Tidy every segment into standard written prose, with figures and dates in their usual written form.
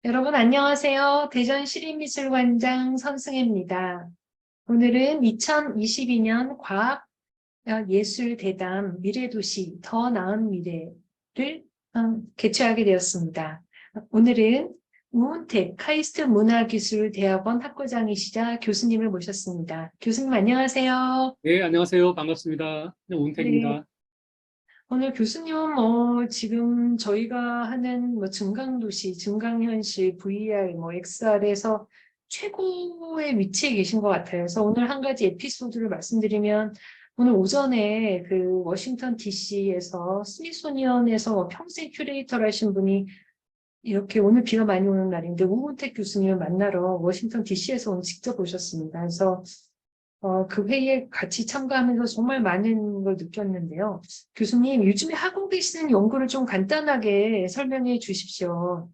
여러분 안녕하세요. 대전 시립미술관장 선승혜입니다. 오늘은 2022년 과학예술대담 미래도시 더 나은 미래를 개최하게 되었습니다. 오늘은 우은택 카이스트 문화기술대학원 학부장이시자 교수님을 모셨습니다. 교수님 안녕하세요. 네, 안녕하세요. 반갑습니다. 네, 네, 운택입니다. 오늘 교수님은 지금 저희가 하는 증강도시, 증강현실, VR, XR에서 최고의 위치에 계신 것 같아요. 그래서 오늘 한 가지 에피소드를 말씀드리면 오늘 오전에 그 워싱턴 DC에서 스미소니언에서 평생 큐레이터를 하신 분이 이렇게 오늘 비가 많이 오는 날인데 우은택 교수님을 만나러 워싱턴 DC에서 오늘 직접 오셨습니다. 그래서 그 회의에 같이 참가하면서 정말 많은 걸 느꼈는데요. 교수님, 요즘에 하고 계시는 연구를 좀 간단하게 설명해 주십시오.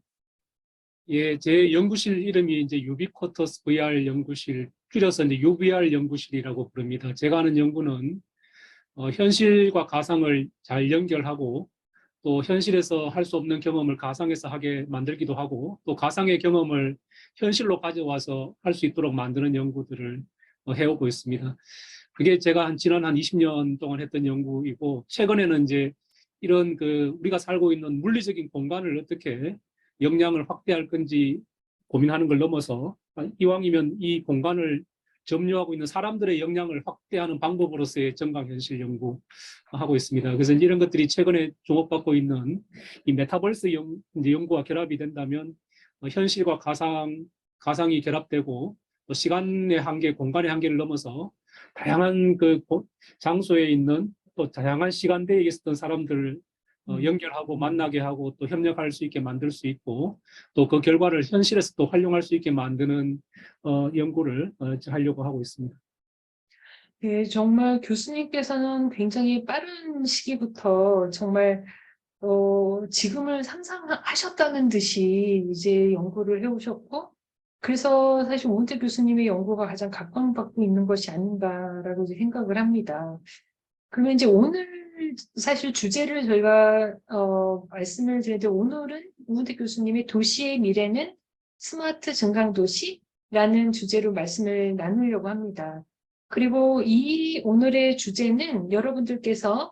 예, 제 연구실 이름이 이제 유비쿼터스 VR 연구실, 줄여서 이제 UVR 연구실이라고 부릅니다. 제가 하는 연구는 현실과 가상을 잘 연결하고 또 현실에서 할 수 없는 경험을 가상에서 하게 만들기도 하고 또 가상의 경험을 현실로 가져와서 할 수 있도록 만드는 연구들을 해오고 있습니다. 그게 제가 지난 한 20년 동안 했던 연구이고 최근에는 이제 이런 우리가 살고 있는 물리적인 공간을 어떻게 역량을 확대할 건지 고민하는 걸 넘어서 이왕이면 이 공간을 점유하고 있는 사람들의 역량을 확대하는 방법으로서의 정강현실 연구하고 있습니다. 그래서 이런 것들이 최근에 주목받고 있는 이 메타버스 연구와 결합이 된다면 현실과 가상이 결합되고 또 시간의 한계, 공간의 한계를 넘어서 다양한 장소에 있는 또 다양한 시간대에 있었던 사람들을 연결하고 만나게 하고 또 협력할 수 있게 만들 수 있고 또 그 결과를 현실에서 또 활용할 수 있게 만드는 연구를 하려고 하고 있습니다. 네, 정말 교수님께서는 굉장히 빠른 시기부터 정말 지금을 상상하셨다는 듯이 이제 연구를 해오셨고, 그래서 사실 오은태 교수님의 연구가 가장 각광받고 있는 것이 아닌가라고 이제 생각을 합니다. 그러면 이제 오늘 사실 주제를 저희가 말씀을 드렸는데 오늘은 우은택 교수님의 도시의 미래는 스마트 증강도시라는 주제로 말씀을 나누려고 합니다. 그리고 이 오늘의 주제는 여러분들께서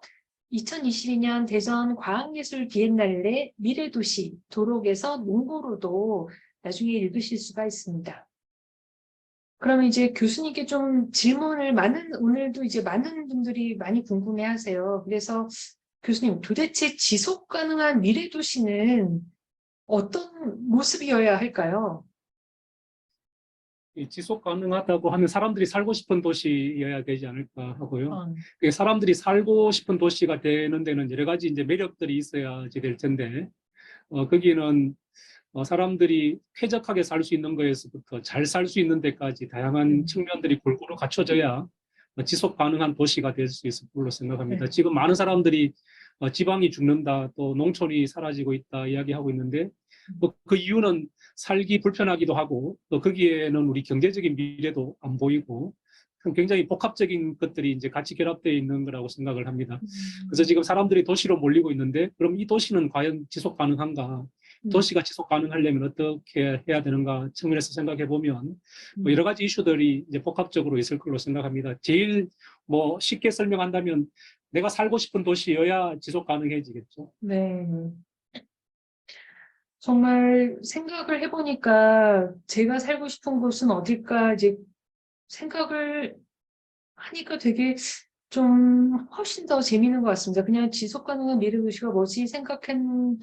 2022년 대전 과학예술 비엔날레 미래도시 도록에서 문고로도 나중에 읽으실 수가 있습니다. 그러면 이제 교수님께 좀 오늘도 이제 많은 분들이 많이 궁금해 하세요. 그래서 교수님, 도대체 지속 가능한 미래 도시는 어떤 모습이어야 할까요? 이 지속 가능하다고 하면 사람들이 살고 싶은 도시여야 되지 않을까 하고요. 어, 사람들이 살고 싶은 도시가 되는 데는 여러 가지 이제 매력들이 있어야지 될 텐데, 거기는 사람들이 쾌적하게 살 수 있는 거에서부터 잘 살 수 있는 데까지 다양한 음, 측면들이 골고루 갖춰져야 지속 가능한 도시가 될 수 있을 걸로 생각합니다. 네. 지금 많은 사람들이 지방이 죽는다, 또 농촌이 사라지고 있다 이야기하고 있는데 그 이유는 살기 불편하기도 하고 또 거기에는 우리 경제적인 미래도 안 보이고 굉장히 복합적인 것들이 이제 같이 결합되어 있는 거라고 생각을 합니다. 그래서 음, 지금 사람들이 도시로 몰리고 있는데 그럼 이 도시는 과연 지속 가능한가? 음, 도시가 지속 가능하려면 어떻게 해야 되는가 측면에서 생각해 보면 음. 여러 가지 이슈들이 이제 복합적으로 있을 걸로 생각합니다. 제일 쉽게 설명한다면 내가 살고 싶은 도시여야 지속 가능해지겠죠. 네. 정말 생각을 해보니까 제가 살고 싶은 곳은 어딜까 이제 생각을 하니까 되게 좀 훨씬 더 재미있는 것 같습니다. 그냥 지속 가능한 미래 도시가 뭐지 생각한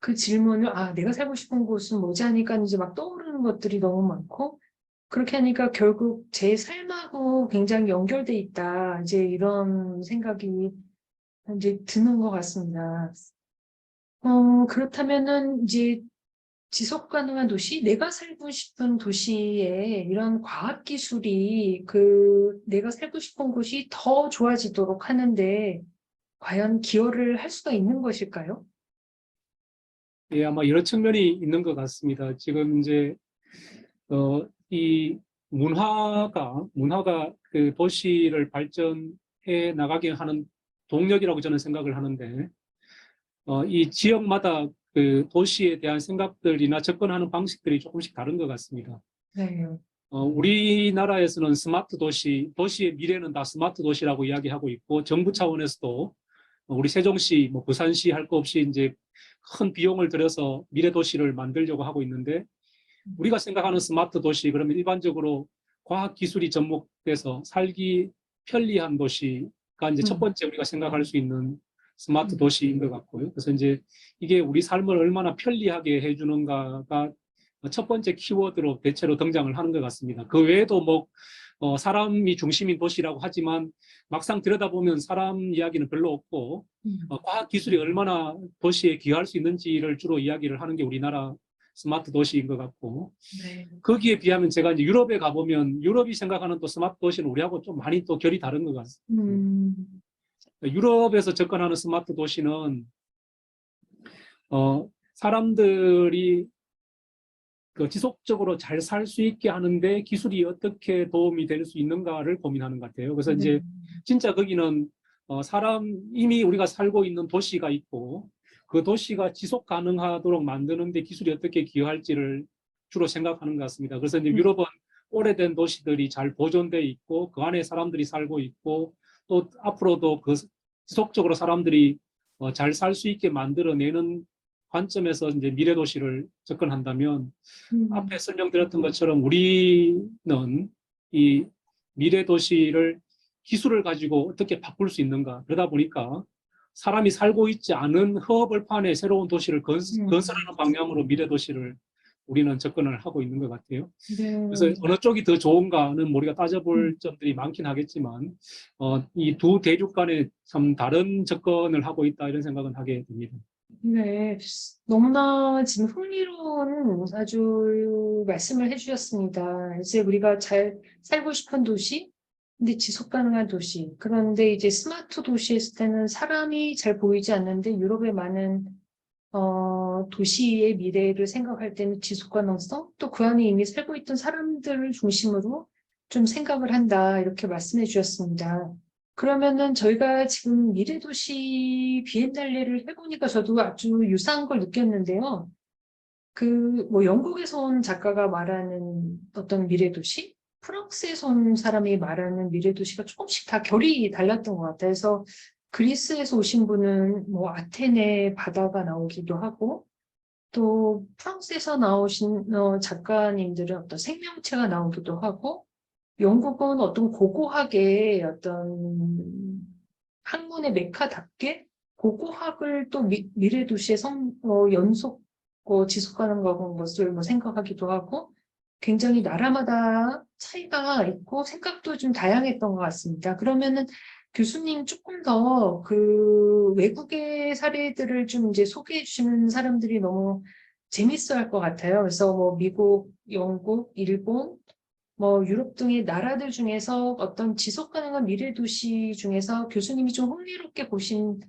그 질문을 내가 살고 싶은 곳은 뭐지 하니까 이제 막 떠오르는 것들이 너무 많고 그렇게 하니까 결국 제 삶하고 굉장히 연결돼 있다. 이제 이런 생각이 이제 드는 것 같습니다. 그렇다면은 이제 지속 가능한 도시, 내가 살고 싶은 도시에 이런 과학 기술이 내가 살고 싶은 곳이 더 좋아지도록 하는데 과연 기여를 할 수가 있는 것일까요? 예, 아마 여러 측면이 있는 것 같습니다. 지금 이제 이 문화가 그 도시를 발전해 나가게 하는 동력이라고 저는 생각을 하는데 이 지역마다 그 도시에 대한 생각들이나 접근하는 방식들이 조금씩 다른 것 같습니다. 네. 우리나라에서는 스마트 도시, 도시의 미래는 다 스마트 도시라고 이야기하고 있고, 정부 차원에서도 우리 세종시, 뭐 부산시 할 거 없이 이제 큰 비용을 들여서 미래 도시를 만들려고 하고 있는데, 우리가 생각하는 스마트 도시, 그러면 일반적으로 과학 기술이 접목돼서 살기 편리한 도시가 이제 첫 번째 우리가 생각할 수 있는 스마트 도시인 것 같고요. 그래서 이제 이게 우리 삶을 얼마나 편리하게 해주는가가 첫 번째 키워드로 대체로 등장을 하는 것 같습니다. 그 외에도 뭐 사람이 중심인 도시라고 하지만 막상 들여다보면 사람 이야기는 별로 없고 과학 기술이 얼마나 도시에 기여할 수 있는지를 주로 이야기를 하는 게 우리나라 스마트 도시인 것 같고, 네. 거기에 비하면 제가 이제 유럽에 가보면 유럽이 생각하는 또 스마트 도시는 우리하고 좀 많이 또 결이 다른 것 같습니다. 유럽에서 접근하는 스마트 도시는 사람들이 그 지속적으로 잘 살 수 있게 하는데 기술이 어떻게 도움이 될 수 있는가를 고민하는 것 같아요. 그래서 이제 진짜 거기는 이미 우리가 살고 있는 도시가 있고 그 도시가 지속 가능하도록 만드는데 기술이 어떻게 기여할지를 주로 생각하는 것 같습니다. 그래서 이제 유럽은 오래된 도시들이 잘 보존돼 있고 그 안에 사람들이 살고 있고 또 앞으로도 그 지속적으로 사람들이 잘 살 수 있게 만들어내는 관점에서 이제 미래 도시를 접근한다면 앞에 설명드렸던 것처럼 우리는 이 미래 도시를 기술을 가지고 어떻게 바꿀 수 있는가, 그러다 보니까 사람이 살고 있지 않은 허허벌판에 새로운 도시를 건설하는 방향으로 미래 도시를 우리는 접근을 하고 있는 것 같아요. 그래서 어느 쪽이 더 좋은가는 우리가 따져볼 점들이 많긴 하겠지만 이 두 대륙 간에 참 다른 접근을 하고 있다 이런 생각은 하게 됩니다. 네, 너무나 지금 흥미로운 아주 말씀을 해주셨습니다. 이제 우리가 잘 살고 싶은 도시, 근데 지속 가능한 도시. 그런데 이제 스마트 도시 했을 때는 사람이 잘 보이지 않는데 유럽의 많은 도시의 미래를 생각할 때는 지속 가능성, 또 그 안에 이미 살고 있던 사람들을 중심으로 좀 생각을 한다. 이렇게 말씀해 주셨습니다. 그러면은 저희가 지금 미래도시 비엔날레를 해보니까 저도 아주 유사한 걸 느꼈는데요. 뭐 영국에서 온 작가가 말하는 어떤 미래도시, 프랑스에서 온 사람이 말하는 미래도시가 조금씩 다 결이 달랐던 것 같아요. 그래서 그리스에서 오신 분은 뭐 아테네 바다가 나오기도 하고, 또 프랑스에서 나오신 작가님들은 어떤 생명체가 나오기도 하고, 영국은 어떤 고고학의 어떤 학문의 메카답게 고고학을 또 미래 도시의 연속 지속 가능한 것을 뭐 생각하기도 하고 굉장히 나라마다 차이가 있고 생각도 좀 다양했던 것 같습니다. 그러면은 교수님 조금 더 그 외국의 사례들을 좀 이제 소개해 주시는 사람들이 너무 재밌어 할 것 같아요. 그래서 뭐 미국, 영국, 일본, 뭐 유럽 등의 나라들 중에서 어떤 지속 가능한 미래 도시 중에서 교수님이 좀 흥미롭게 보신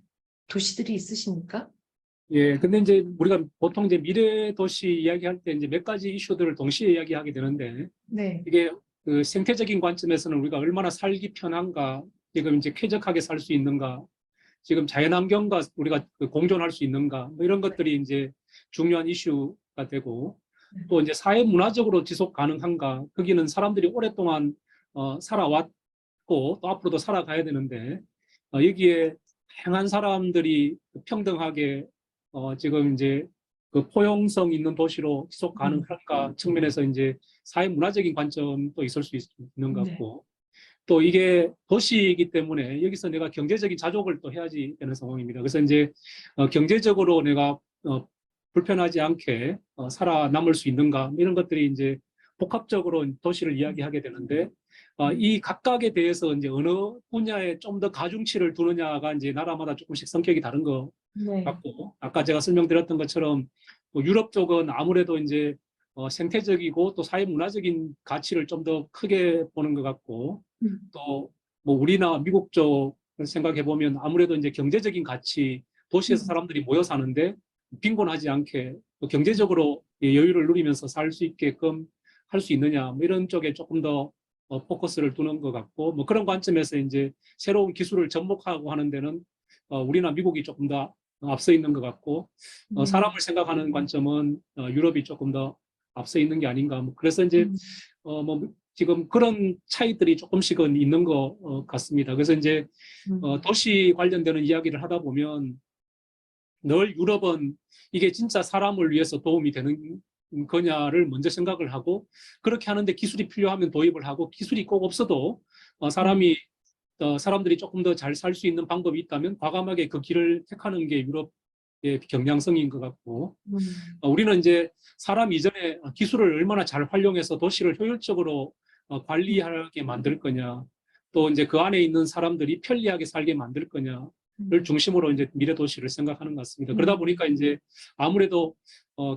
도시들이 있으십니까? 예, 근데 이제 우리가 보통 이제 미래 도시 이야기할 때 이제 몇 가지 이슈들을 동시에 이야기하게 되는데 네. 이게 그 생태적인 관점에서는 우리가 얼마나 살기 편한가, 지금 이제 쾌적하게 살 수 있는가, 지금 자연환경과 우리가 그 공존할 수 있는가, 뭐 이런 것들이 이제 중요한 이슈가 되고, 또 이제 사회 문화적으로 지속 가능한가, 거기는 사람들이 오랫동안 살아왔고 또 앞으로도 살아가야 되는데 여기에 다양한 사람들이 평등하게 지금 이제 그 포용성 있는 도시로 지속 가능한가 측면에서 이제 사회 문화적인 관점도 있을 수 있는 것 같고, 또 이게 도시이기 때문에 여기서 내가 경제적인 자족을 또 해야지 되는 상황입니다. 그래서 이제 경제적으로 내가 불편하지 않게 살아남을 수 있는가, 이런 것들이 이제 복합적으로 도시를 이야기하게 되는데 이 각각에 대해서 이제 어느 분야에 좀 더 가중치를 두느냐가 이제 나라마다 조금씩 성격이 다른 것 네. 같고, 아까 제가 설명드렸던 것처럼 뭐 유럽 쪽은 아무래도 이제 생태적이고 또 사회 문화적인 가치를 좀 더 크게 보는 것 같고, 또 뭐 우리나 미국 쪽을 생각해 보면 아무래도 이제 경제적인 가치, 도시에서 사람들이 모여 사는데 빈곤하지 않게 또 경제적으로 여유를 누리면서 살 수 있게끔 할 수 있느냐, 뭐 이런 쪽에 조금 더 포커스를 두는 것 같고, 뭐 그런 관점에서 이제 새로운 기술을 접목하고 하는 데는 우리나 미국이 조금 더 앞서 있는 것 같고 음, 사람을 생각하는 관점은 유럽이 조금 더 앞서 있는 게 아닌가. 뭐 그래서 이제 음, 뭐 지금 그런 차이들이 조금씩은 있는 것 같습니다. 그래서 이제 음, 도시 관련되는 이야기를 하다 보면 늘 유럽은 이게 진짜 사람을 위해서 도움이 되는 거냐를 먼저 생각을 하고 그렇게 하는데 기술이 필요하면 도입을 하고 기술이 꼭 없어도 음, 사람들이 조금 더 잘 살 수 있는 방법이 있다면 과감하게 그 길을 택하는 게 유럽의 경향성인 것 같고 우리는 이제 사람 이전에 기술을 얼마나 잘 활용해서 도시를 효율적으로 관리하게 만들 거냐, 또 이제 그 안에 있는 사람들이 편리하게 살게 만들 거냐를 음, 중심으로 이제 미래 도시를 생각하는 것 같습니다. 그러다 음, 보니까 이제 아무래도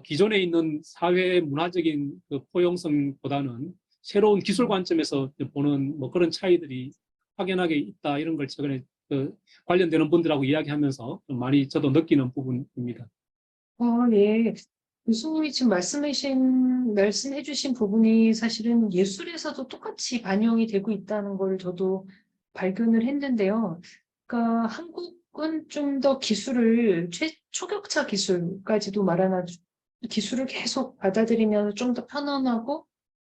기존에 있는 사회 문화적인 그 포용성보다는 새로운 기술 음. 관점에서 보는 뭐 그런 차이들이 확연하게 있다 이런 걸 최근에 관련되는 분들하고 이야기하면서 좀 많이 저도 느끼는 부분입니다. 예. 교수님이 지금 말씀해주신 부분이 사실은 예술에서도 똑같이 반영이 되고 있다는 걸 저도 발견을 했는데요. 그러니까 한국은 좀 더 기술을 초격차 기술까지도 말하나 기술을 계속 받아들이면서 좀 더 편안하고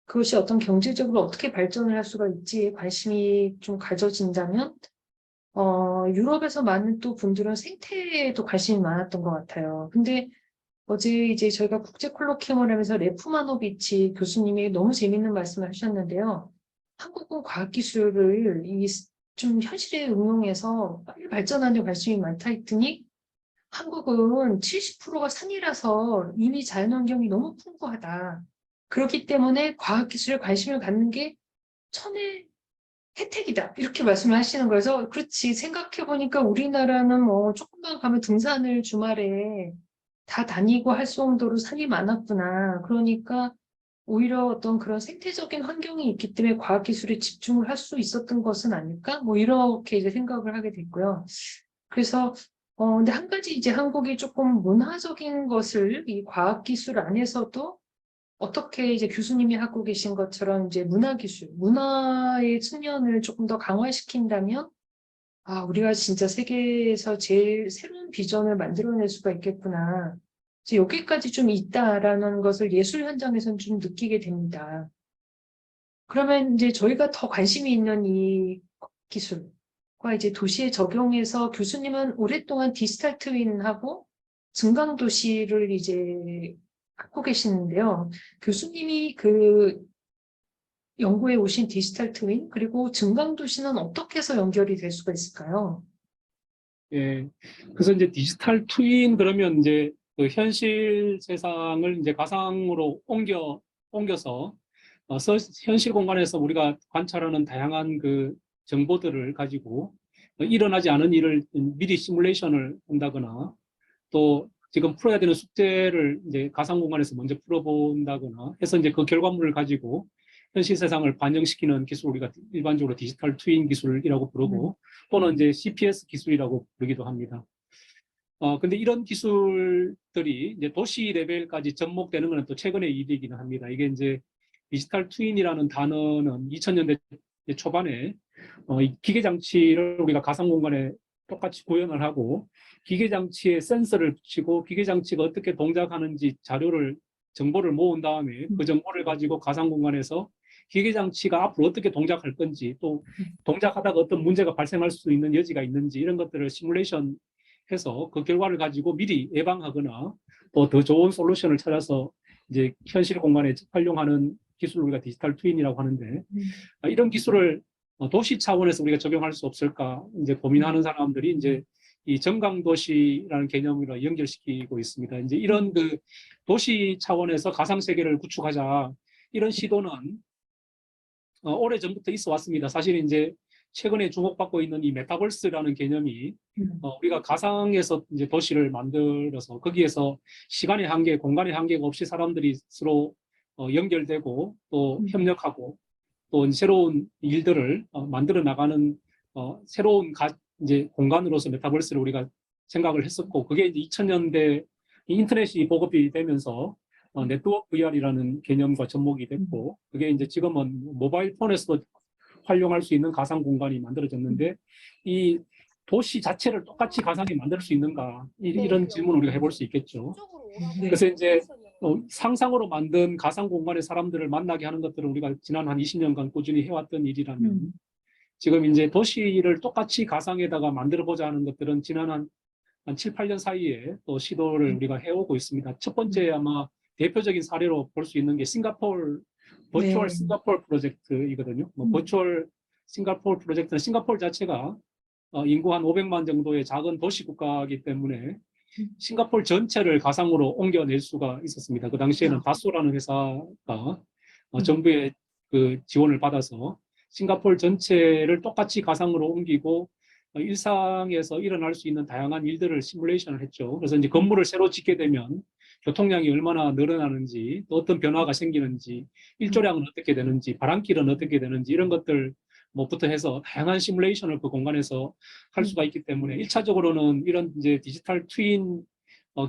그것이 어떤 경제적으로 어떻게 발전을 할 수가 있지에 관심이 좀 가져진다면 유럽에서 많은 또 분들은 생태에도 관심이 많았던 것 같아요. 근데 어제 이제 저희가 국제 콜로키움을 하면서 레프마노비치 교수님이 너무 재밌는 말씀을 하셨는데요. 한국은 과학기술을 좀 현실에 응용해서 빨리 발전하는 데 관심이 많다 했더니 한국은 70%가 산이라서 이미 자연환경이 너무 풍부하다. 그렇기 때문에 과학기술에 관심을 갖는 게 천의 혜택이다. 이렇게 말씀을 하시는 거여서 그렇지. 생각해보니까 우리나라는 뭐 조금만 가면 등산을 주말에 다 다니고 할 정도로 산이 많았구나. 그러니까 오히려 어떤 그런 생태적인 환경이 있기 때문에 과학기술에 집중을 할 수 있었던 것은 아닐까? 뭐 이렇게 이제 생각을 하게 됐고요. 그래서 근데 한 가지 이제 한국이 조금 문화적인 것을 이 과학기술 안에서도 어떻게 이제 교수님이 하고 계신 것처럼 이제 문화기술, 문화의 측면을 조금 더 강화시킨다면 우리가 진짜 세계에서 제일 새로운 비전을 만들어낼 수가 있겠구나. 이제 여기까지 좀 있다라는 것을 예술 현장에서는 좀 느끼게 됩니다. 그러면 이제 저희가 더 관심이 있는 이 기술과 이제 도시에 적용해서 교수님은 오랫동안 디지털 트윈하고 증강도시를 이제 갖고 계시는데요. 교수님이 그 연구해 오신 디지털 트윈 그리고 증강도시는 어떻게 해서 연결이 될 수가 있을까요? 예. 그래서 이제 디지털 트윈 그러면 이제 그 현실 세상을 이제 가상으로 옮겨서 현실 공간에서 우리가 관찰하는 다양한 그 정보들을 가지고 일어나지 않은 일을 미리 시뮬레이션을 한다거나 또 지금 풀어야 되는 숙제를 이제 가상 공간에서 먼저 풀어본다거나 해서 이제 그 결과물을 가지고 현실 세상을 반영시키는 기술 우리가 일반적으로 디지털 트윈 기술이라고 부르고 또는 이제 CPS 기술이라고 부르기도 합니다. 근데 이런 기술들이 이제 도시 레벨까지 접목되는 것은 또 최근의 일이기는 합니다. 이게 이제 디지털 트윈이라는 단어는 2000년대 초반에 이 기계 장치를 우리가 가상 공간에 똑같이 구현을 하고 기계 장치에 센서를 붙이고 기계 장치가 어떻게 동작하는지 정보를 모은 다음에 그 정보를 가지고 가상 공간에서 기계 장치가 앞으로 어떻게 동작할 건지 또 동작하다가 어떤 문제가 발생할 수 있는 여지가 있는지 이런 것들을 시뮬레이션 해서 그 결과를 가지고 미리 예방하거나 또 더 좋은 솔루션을 찾아서 이제 현실 공간에 활용하는 기술을 우리가 디지털 트윈이라고 하는데 이런 기술을 도시 차원에서 우리가 적용할 수 없을까 이제 고민하는 사람들이 이제 이 정강도시라는 개념으로 연결시키고 있습니다. 이제 이런 그 도시 차원에서 가상 세계를 구축하자 이런 시도는 오래 전부터 있어 왔습니다. 사실 이제 최근에 주목받고 있는 이 메타버스라는 개념이 우리가 가상에서 이제 도시를 만들어서 거기에서 시간의 한계, 공간의 한계가 없이 사람들이 서로 연결되고 또 협력하고 또 새로운 일들을 만들어 나가는 새로운 이제 공간으로서 메타버스를 우리가 생각을 했었고 그게 이제 2000년대 인터넷이 보급이 되면서 네트워크 VR이라는 개념과 접목이 됐고 그게 이제 지금은 모바일 폰에서도 활용할 수 있는 가상 공간이 만들어졌는데 이 도시 자체를 똑같이 가상에 만들 수 있는가? 이런 질문을 우리가 해볼 수 있겠죠. 네. 그래서 이제 상상으로 만든 가상 공간의 사람들을 만나게 하는 것들은 우리가 지난 한 20년간 꾸준히 해왔던 일이라면 지금 이제 도시를 똑같이 가상에다가 만들어 보자 하는 것들은 지난 한 7, 8년 사이에 또 시도를 우리가 해오고 있습니다. 첫 번째 아마 대표적인 사례로 볼 수 있는 게 싱가포르 버추얼 네. 싱가포르 프로젝트이거든요. 버추얼 싱가포르 프로젝트는 싱가포르 자체가 인구 한 500만 정도의 작은 도시 국가이기 때문에 싱가포르 전체를 가상으로 옮겨낼 수가 있었습니다. 그 당시에는 다소라는 회사가 정부의 그 지원을 받아서 싱가포르 전체를 똑같이 가상으로 옮기고 일상에서 일어날 수 있는 다양한 일들을 시뮬레이션을 했죠. 그래서 이제 건물을 새로 짓게 되면 교통량이 얼마나 늘어나는지, 또 어떤 변화가 생기는지, 일조량은 어떻게 되는지, 바람길은 어떻게 되는지 이런 것들 뭐부터 해서 다양한 시뮬레이션을 그 공간에서 할 수가 있기 때문에 1차적으로는 이런 이제 디지털 트윈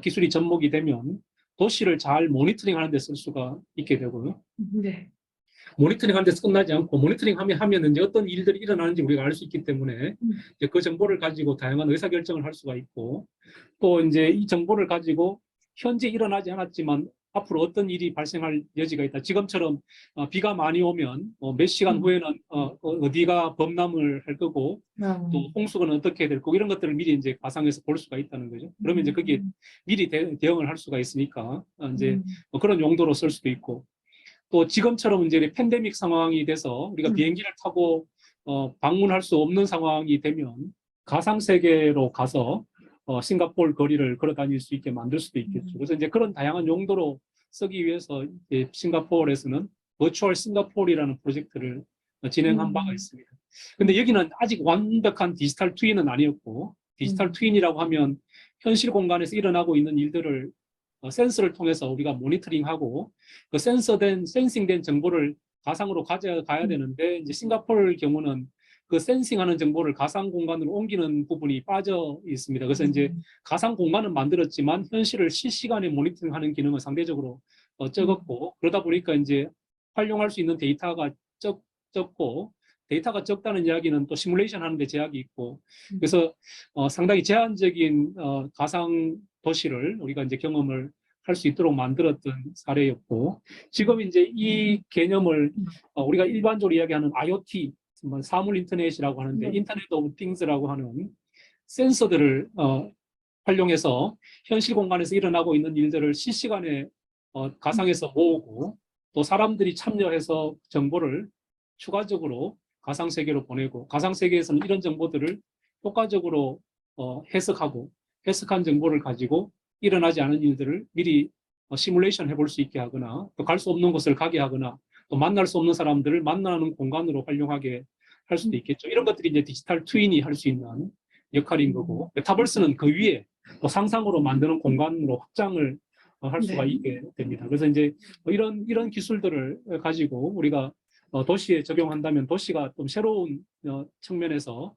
기술이 접목이 되면 도시를 잘 모니터링 하는 데 쓸 수가 있게 되고요. 네. 모니터링 하는 데서 끝나지 않고 모니터링 하면 이제 어떤 일들이 일어나는지 우리가 알 수 있기 때문에 이제 그 정보를 가지고 다양한 의사결정을 할 수가 있고 또 이제 이 정보를 가지고 현재 일어나지 않았지만 앞으로 어떤 일이 발생할 여지가 있다. 지금처럼 비가 많이 오면 몇 시간 후에는 어디가 범람을 할 거고 또 홍수는 어떻게 될 거고 이런 것들을 미리 이제 가상에서 볼 수가 있다는 거죠. 그러면 이제 그게 미리 대응을 할 수가 있으니까 이제 그런 용도로 쓸 수도 있고 또 지금처럼 이제 팬데믹 상황이 돼서 우리가 비행기를 타고 방문할 수 없는 상황이 되면 가상 세계로 가서 싱가포르 거리를 걸어 다닐 수 있게 만들 수도 있겠죠. 그래서 이제 그런 다양한 용도로 쓰기 위해서 이제 싱가포르에서는 버추얼 싱가포르라는 프로젝트를 진행한 바가 있습니다. 근데 여기는 아직 완벽한 디지털 트윈은 아니었고 디지털 트윈이라고 하면 현실 공간에서 일어나고 있는 일들을 센서를 통해서 우리가 모니터링하고 그 센싱된 정보를 가상으로 가져가야 되는데 이제 싱가포르 경우는 그 센싱하는 정보를 가상 공간으로 옮기는 부분이 빠져 있습니다. 그래서 이제 가상 공간은 만들었지만 현실을 실시간에 모니터링하는 기능은 상대적으로 적었고 그러다 보니까 이제 활용할 수 있는 데이터가 적고 데이터가 적다는 이야기는 또 시뮬레이션 하는데 제약이 있고 그래서 상당히 제한적인 가상 도시를 우리가 이제 경험을 할 수 있도록 만들었던 사례였고 지금 이제 이 개념을 우리가 일반적으로 이야기하는 IoT 사물 인터넷이라고 하는데 인터넷 오브 띵스라고 하는 센서들을 활용해서 현실 공간에서 일어나고 있는 일들을 실시간에 가상에서 모으고 또 사람들이 참여해서 정보를 추가적으로 가상 세계로 보내고 가상 세계에서는 이런 정보들을 효과적으로 해석하고 해석한 정보를 가지고 일어나지 않은 일들을 미리 시뮬레이션 해볼 수 있게 하거나 또 갈 수 없는 곳을 가게 하거나 또 만날 수 없는 사람들을 만나는 공간으로 활용하게 할 수도 있겠죠. 이런 것들이 이제 디지털 트윈이 할 수 있는 역할인 거고 메타버스는 그 위에 또 상상으로 만드는 공간으로 확장을 할 수가 있게 됩니다. 그래서 이제 이런 기술들을 가지고 우리가 도시에 적용한다면 도시가 좀 새로운 측면에서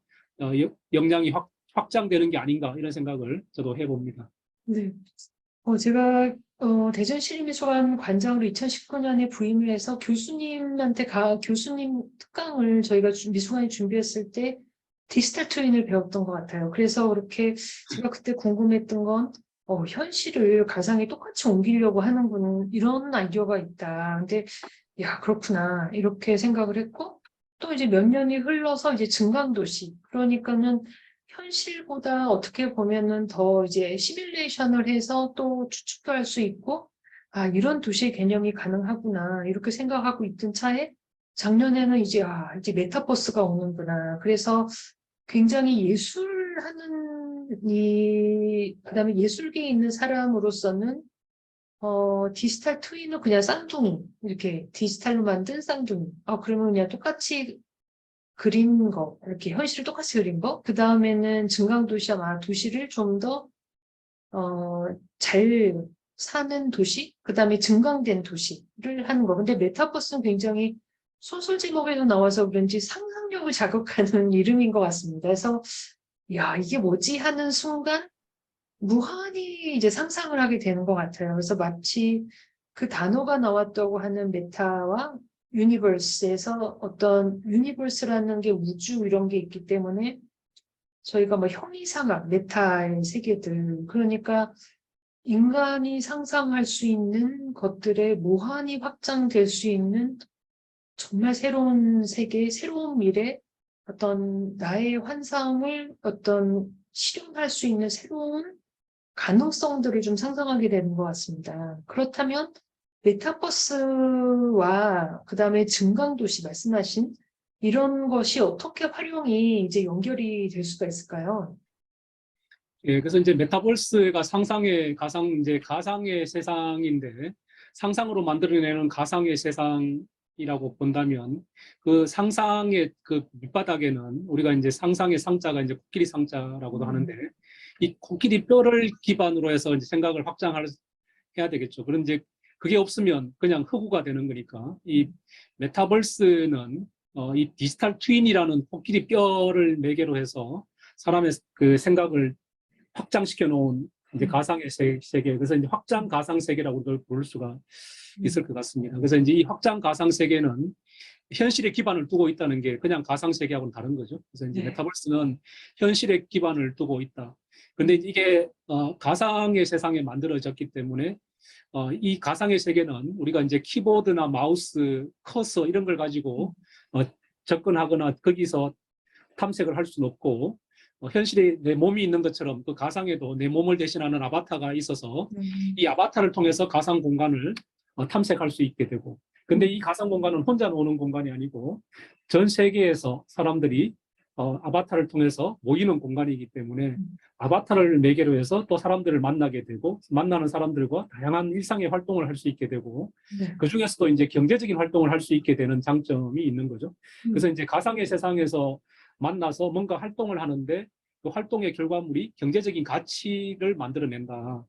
역량이 확장되는 게 아닌가 이런 생각을 저도 해봅니다. 네. 제가 대전시립미술관 관장으로 2019년에 부임을 해서 교수님한테 교수님 특강을 저희가 미술관에 준비했을 때 디지털 트윈을 배웠던 것 같아요. 그래서 그렇게 제가 그때 궁금했던 건 현실을 가상에 똑같이 옮기려고 하는구나 이런 아이디어가 있다. 근데 야 그렇구나 이렇게 생각을 했고 또 이제 몇 년이 흘러서 이제 증강도시 그러니까는 현실보다 어떻게 보면은 더 이제 시뮬레이션을 해서 또 추측도 할 수 있고, 아, 이런 도시의 개념이 가능하구나, 이렇게 생각하고 있던 차에 작년에는 이제 메타버스가 오는구나. 그래서 굉장히 그다음에 예술계에 있는 사람으로서는, 디지털 트윈은 그냥 쌍둥이, 이렇게 디지털로 만든 쌍둥이. 그러면 그냥 똑같이 그린 거, 이렇게 현실을 똑같이 그린 거, 그 다음에는 증강도시와 도시를 좀 더, 잘 사는 도시, 그 다음에 증강된 도시를 하는 거. 근데 메타버스는 굉장히 소설 제목에도 나와서 그런지 상상력을 자극하는 이름인 것 같습니다. 그래서, 야, 이게 뭐지? 하는 순간, 무한히 이제 상상을 하게 되는 것 같아요. 그래서 마치 그 단어가 나왔다고 하는 메타와 유니버스에서 어떤 유니버스라는 게 우주 이런 게 있기 때문에 저희가 뭐 형이상학, 메타의 세계들, 그러니까 인간이 상상할 수 있는 것들의 무한히 확장될 수 있는 정말 새로운 세계, 새로운 미래, 어떤 나의 환상을 어떤 실현할 수 있는 새로운 가능성들을 좀 상상하게 되는 것 같습니다. 그렇다면 메타버스와 그다음에 증강도시 말씀하신 이런 것이 어떻게 활용이 이제 연결이 될 수가 있을까요? 예, 그래서 이제 메타버스가 상상의 가상, 이제 가상의 세상인데 상상으로 만들어내는 가상의 세상이라고 본다면 그 상상의 그 밑바닥에는 우리가 이제 상상의 상자가 이제 코끼리 상자라고도 하는데 이 코끼리 뼈를 기반으로 해서 이제 생각을 해야 되겠죠. 그런데 그게 없으면 그냥 흑우가 되는 거니까 이 메타버스는 이 디지털 트윈이라는 코끼리 뼈를 매개로 해서 사람의 그 생각을 확장시켜 놓은 이제 가상의 세계, 그래서 이제 확장 가상 세계라고 부를 수가 있을 것 같습니다. 그래서 이제 이 확장 가상 세계는 현실에 기반을 두고 있다는 게 그냥 가상 세계하고는 다른 거죠. 그래서 이제 네. 메타버스는 현실에 기반을 두고 있다. 근데 이게 가상의 세상에 만들어졌기 때문에 이 가상의 세계는 우리가 이제 키보드나 마우스, 커서 이런 걸 가지고 접근하거나 거기서 탐색을 할 수는 없고 현실에 내 몸이 있는 것처럼 그 가상에도 내 몸을 대신하는 아바타가 있어서 이 아바타를 통해서 가상 공간을 탐색할 수 있게 되고 근데 이 가상 공간은 혼자 노는 공간이 아니고 전 세계에서 사람들이 아바타를 통해서 모이는 공간이기 때문에 아바타를 매개로 해서 또 사람들을 만나게 되고 만나는 사람들과 다양한 일상의 활동을 할 수 있게 되고 네. 그중에서도 이제 경제적인 활동을 할 수 있게 되는 장점이 있는 거죠. 그래서 이제 가상의 세상에서 만나서 뭔가 활동을 하는데 그 활동의 결과물이 경제적인 가치를 만들어낸다.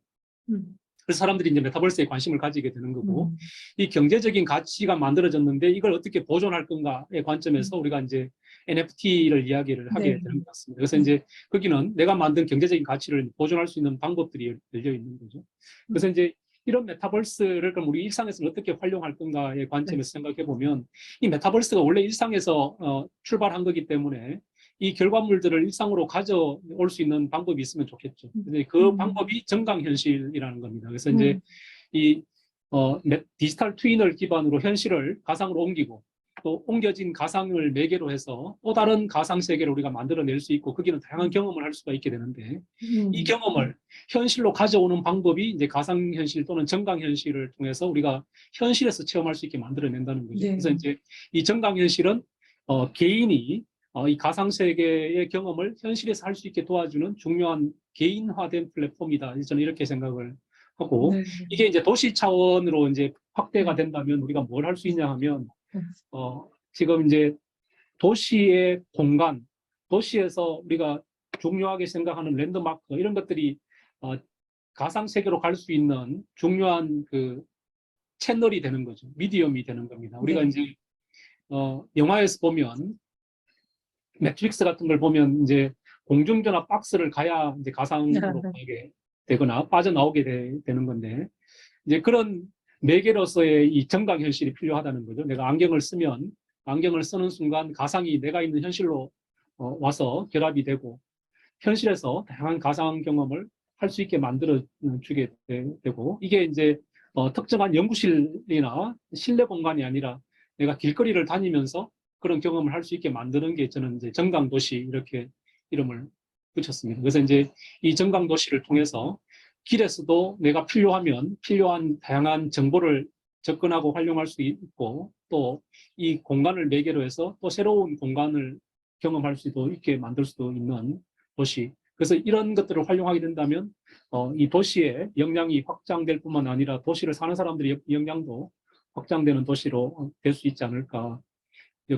그래서 사람들이 이제 메타버스에 관심을 가지게 되는 거고 이 경제적인 가치가 만들어졌는데 이걸 어떻게 보존할 건가의 관점에서 우리가 이제 NFT를 이야기를 하게 네. 되는 것 같습니다. 그래서 이제 거기는 내가 만든 경제적인 가치를 보존할 수 있는 방법들이 열려 있는 거죠. 그래서 이제 이런 메타버스를 그럼 우리 일상에서는 어떻게 활용할 건가의 관점에서 생각해 보면 이 메타버스가 원래 일상에서 출발한 거기 때문에 이 결과물들을 일상으로 가져올 수 있는 방법이 있으면 좋겠죠. 근데 그 방법이 정강현실이라는 겁니다. 그래서 이제 이 디지털 트윈을 기반으로 현실을 가상으로 옮기고 또 옮겨진 가상을 매개로 해서 또 다른 가상 세계를 우리가 만들어낼 수 있고 거기는 다양한 경험을 할 수가 있게 되는데 이 경험을 현실로 가져오는 방법이 이제 가상현실 또는 정강현실을 통해서 우리가 현실에서 체험할 수 있게 만들어낸다는 거죠. 네. 그래서 이제 이 정강현실은 개인이 이 가상세계의 경험을 현실에서 할 수 있게 도와주는 중요한 개인화된 플랫폼이다. 저는 이렇게 생각을 하고, 네. 이게 이제 도시 차원으로 이제 확대가 된다면 우리가 뭘 할 수 있냐 하면, 지금 이제 도시의 공간, 도시에서 우리가 중요하게 생각하는 랜드마크, 이런 것들이 가상세계로 갈 수 있는 중요한 그 채널이 되는 거죠. 미디엄이 되는 겁니다. 우리가 네. 이제 영화에서 보면 넷플릭스 같은 걸 보면 이제 공중전화 박스를 가야 이제 가상으로 가게 되거나 빠져나오게 되는 건데 이제 그런 매개로서의 이 정강 현실이 필요하다는 거죠. 내가 안경을 쓰면 안경을 쓰는 순간 가상이 내가 있는 현실로 와서 결합이 되고 현실에서 다양한 가상 경험을 할 수 있게 만들어 주게 되고 이게 이제 특정한 연구실이나 실내 공간이 아니라 내가 길거리를 다니면서 그런 경험을 할 수 있게 만드는 게 저는 이제 정강도시 이렇게 이름을 붙였습니다. 그래서 이제 이 정강도시를 통해서 길에서도 내가 필요하면 필요한 다양한 정보를 접근하고 활용할 수 있고 또 이 공간을 매개로 해서 또 새로운 공간을 경험할 수도 있게 만들 수도 있는 도시. 그래서 이런 것들을 활용하게 된다면 이 도시의 역량이 확장될 뿐만 아니라 도시를 사는 사람들의 역량도 확장되는 도시로 될 수 있지 않을까.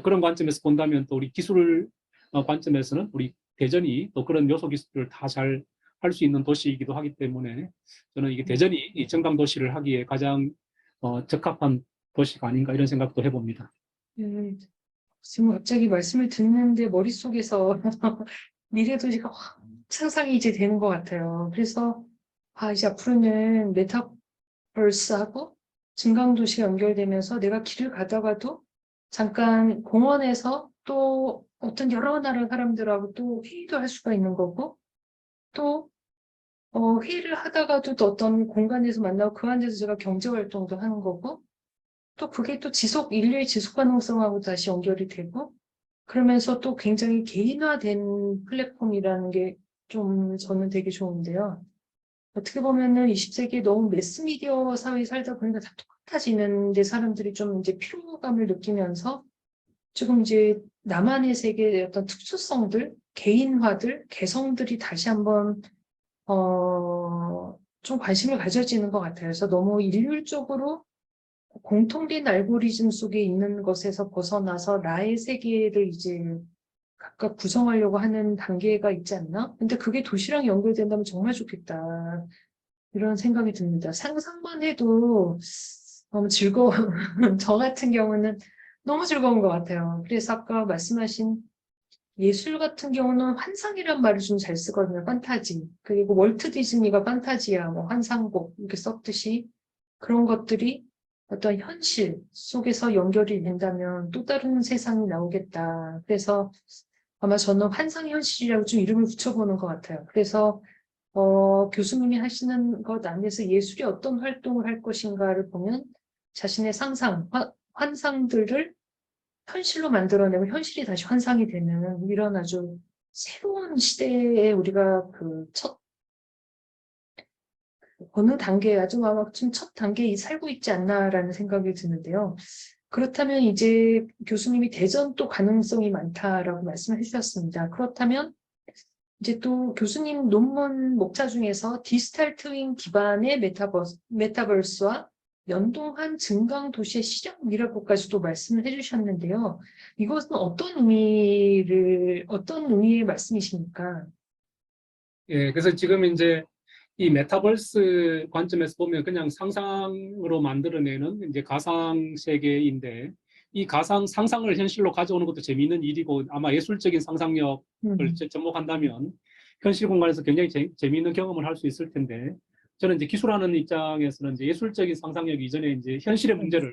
그런 관점에서 본다면 또 우리 기술 관점에서는 우리 대전이 또 그런 요소 기술을 다 잘 할 수 있는 도시이기도 하기 때문에 저는 이게 대전이 이 정강 도시를 하기에 가장 적합한 도시가 아닌가 이런 생각도 해봅니다. 네. 지금 갑자기 말씀을 듣는데 머릿속에서 미래 도시가 확 상상이 이제 되는 것 같아요. 그래서 이제 앞으로는 메타버스하고 증강도시가 연결되면서 내가 길을 가다가도 잠깐 공원에서 또 어떤 여러 나라 사람들하고 또 회의도 할 수가 있는 거고, 또 회의를 하다가도 또 어떤 공간에서 만나고 그 안에서 제가 경제 활동도 하는 거고, 또 그게 또 인류의 지속 가능성하고 다시 연결이 되고, 그러면서 또 굉장히 개인화된 플랫폼이라는 게 좀 저는 되게 좋은데요. 어떻게 보면은 20세기에 너무 매스미디어 사회에 살다 보니까 다 똑같아지는데 사람들이 좀 이제 피로감을 느끼면서 지금 이제 나만의 세계의 어떤 특수성들, 개인화들, 개성들이 다시 한번 좀 관심을 가져지는 것 같아요. 그래서 너무 일률적으로 공통된 알고리즘 속에 있는 것에서 벗어나서 나의 세계를 이제 각각 구성하려고 하는 단계가 있지 않나? 근데 그게 도시랑 연결된다면 정말 좋겠다. 이런 생각이 듭니다. 상상만 해도 너무 즐거워. 저 같은 경우는 너무 즐거운 것 같아요. 그래서 아까 말씀하신 예술 같은 경우는 환상이란 말을 좀 잘 쓰거든요. 판타지. 그리고 월트 디즈니가 판타지야, 뭐 환상곡 이렇게 썼듯이 그런 것들이 어떤 현실 속에서 연결이 된다면 또 다른 세상이 나오겠다. 그래서 아마 저는 환상현실이라고 좀 이름을 붙여보는 것 같아요. 그래서 교수님이 하시는 것 안에서 예술이 어떤 활동을 할 것인가를 보면 자신의 환상들을 현실로 만들어내고 현실이 다시 환상이 되는 이런 아주 새로운 시대에 우리가 어느 단계에 아주 아마 좀 첫 단계에 살고 있지 않나라는 생각이 드는데요. 그렇다면 이제 교수님이 대전 또 가능성이 많다라고 말씀해 주셨습니다. 그렇다면 이제 또 교수님 논문 목차 중에서 디지털 트윈 기반의 메타버스와 연동한 증강 도시의 실현이라고까지도 말씀을 해주셨는데요. 이것은 어떤 의미의 말씀이십니까? 예, 그래서 지금 이제 이 메타버스 관점에서 보면 그냥 상상으로 만들어내는 이제 가상 세계인데 이 가상 상상을 현실로 가져오는 것도 재미있는 일이고 아마 예술적인 상상력을 접목한다면 현실 공간에서 굉장히 재미있는 경험을 할 수 있을 텐데 저는 이제 기술하는 입장에서는 이제 예술적인 상상력 이전에 이제 현실의 문제를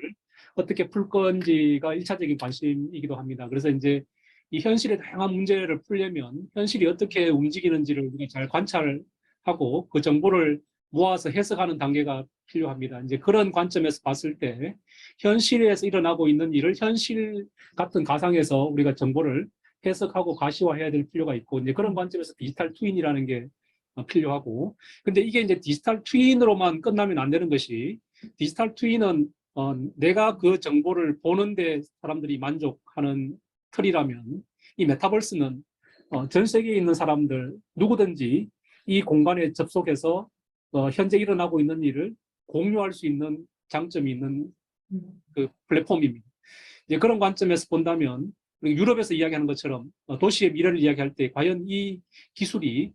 어떻게 풀 건지가 일차적인 관심이기도 합니다. 그래서 이제 이 현실의 다양한 문제를 풀려면 현실이 어떻게 움직이는지를 우리가 잘 관찰하고 그 정보를 모아서 해석하는 단계가 필요합니다. 이제 그런 관점에서 봤을 때 현실에서 일어나고 있는 일을 현실 같은 가상에서 우리가 정보를 해석하고 가시화해야 될 필요가 있고 이제 그런 관점에서 디지털 트윈이라는 게 필요하고 근데 이게 이제 디지털 트윈으로만 끝나면 안 되는 것이 디지털 트윈은 내가 그 정보를 보는데 사람들이 만족하는 틀이라면 이 메타버스는 전 세계에 있는 사람들 누구든지 이 공간에 접속해서 현재 일어나고 있는 일을 공유할 수 있는 장점이 있는 그 플랫폼입니다. 이제 그런 관점에서 본다면 유럽에서 이야기하는 것처럼 도시의 미래를 이야기할 때 과연 이 기술이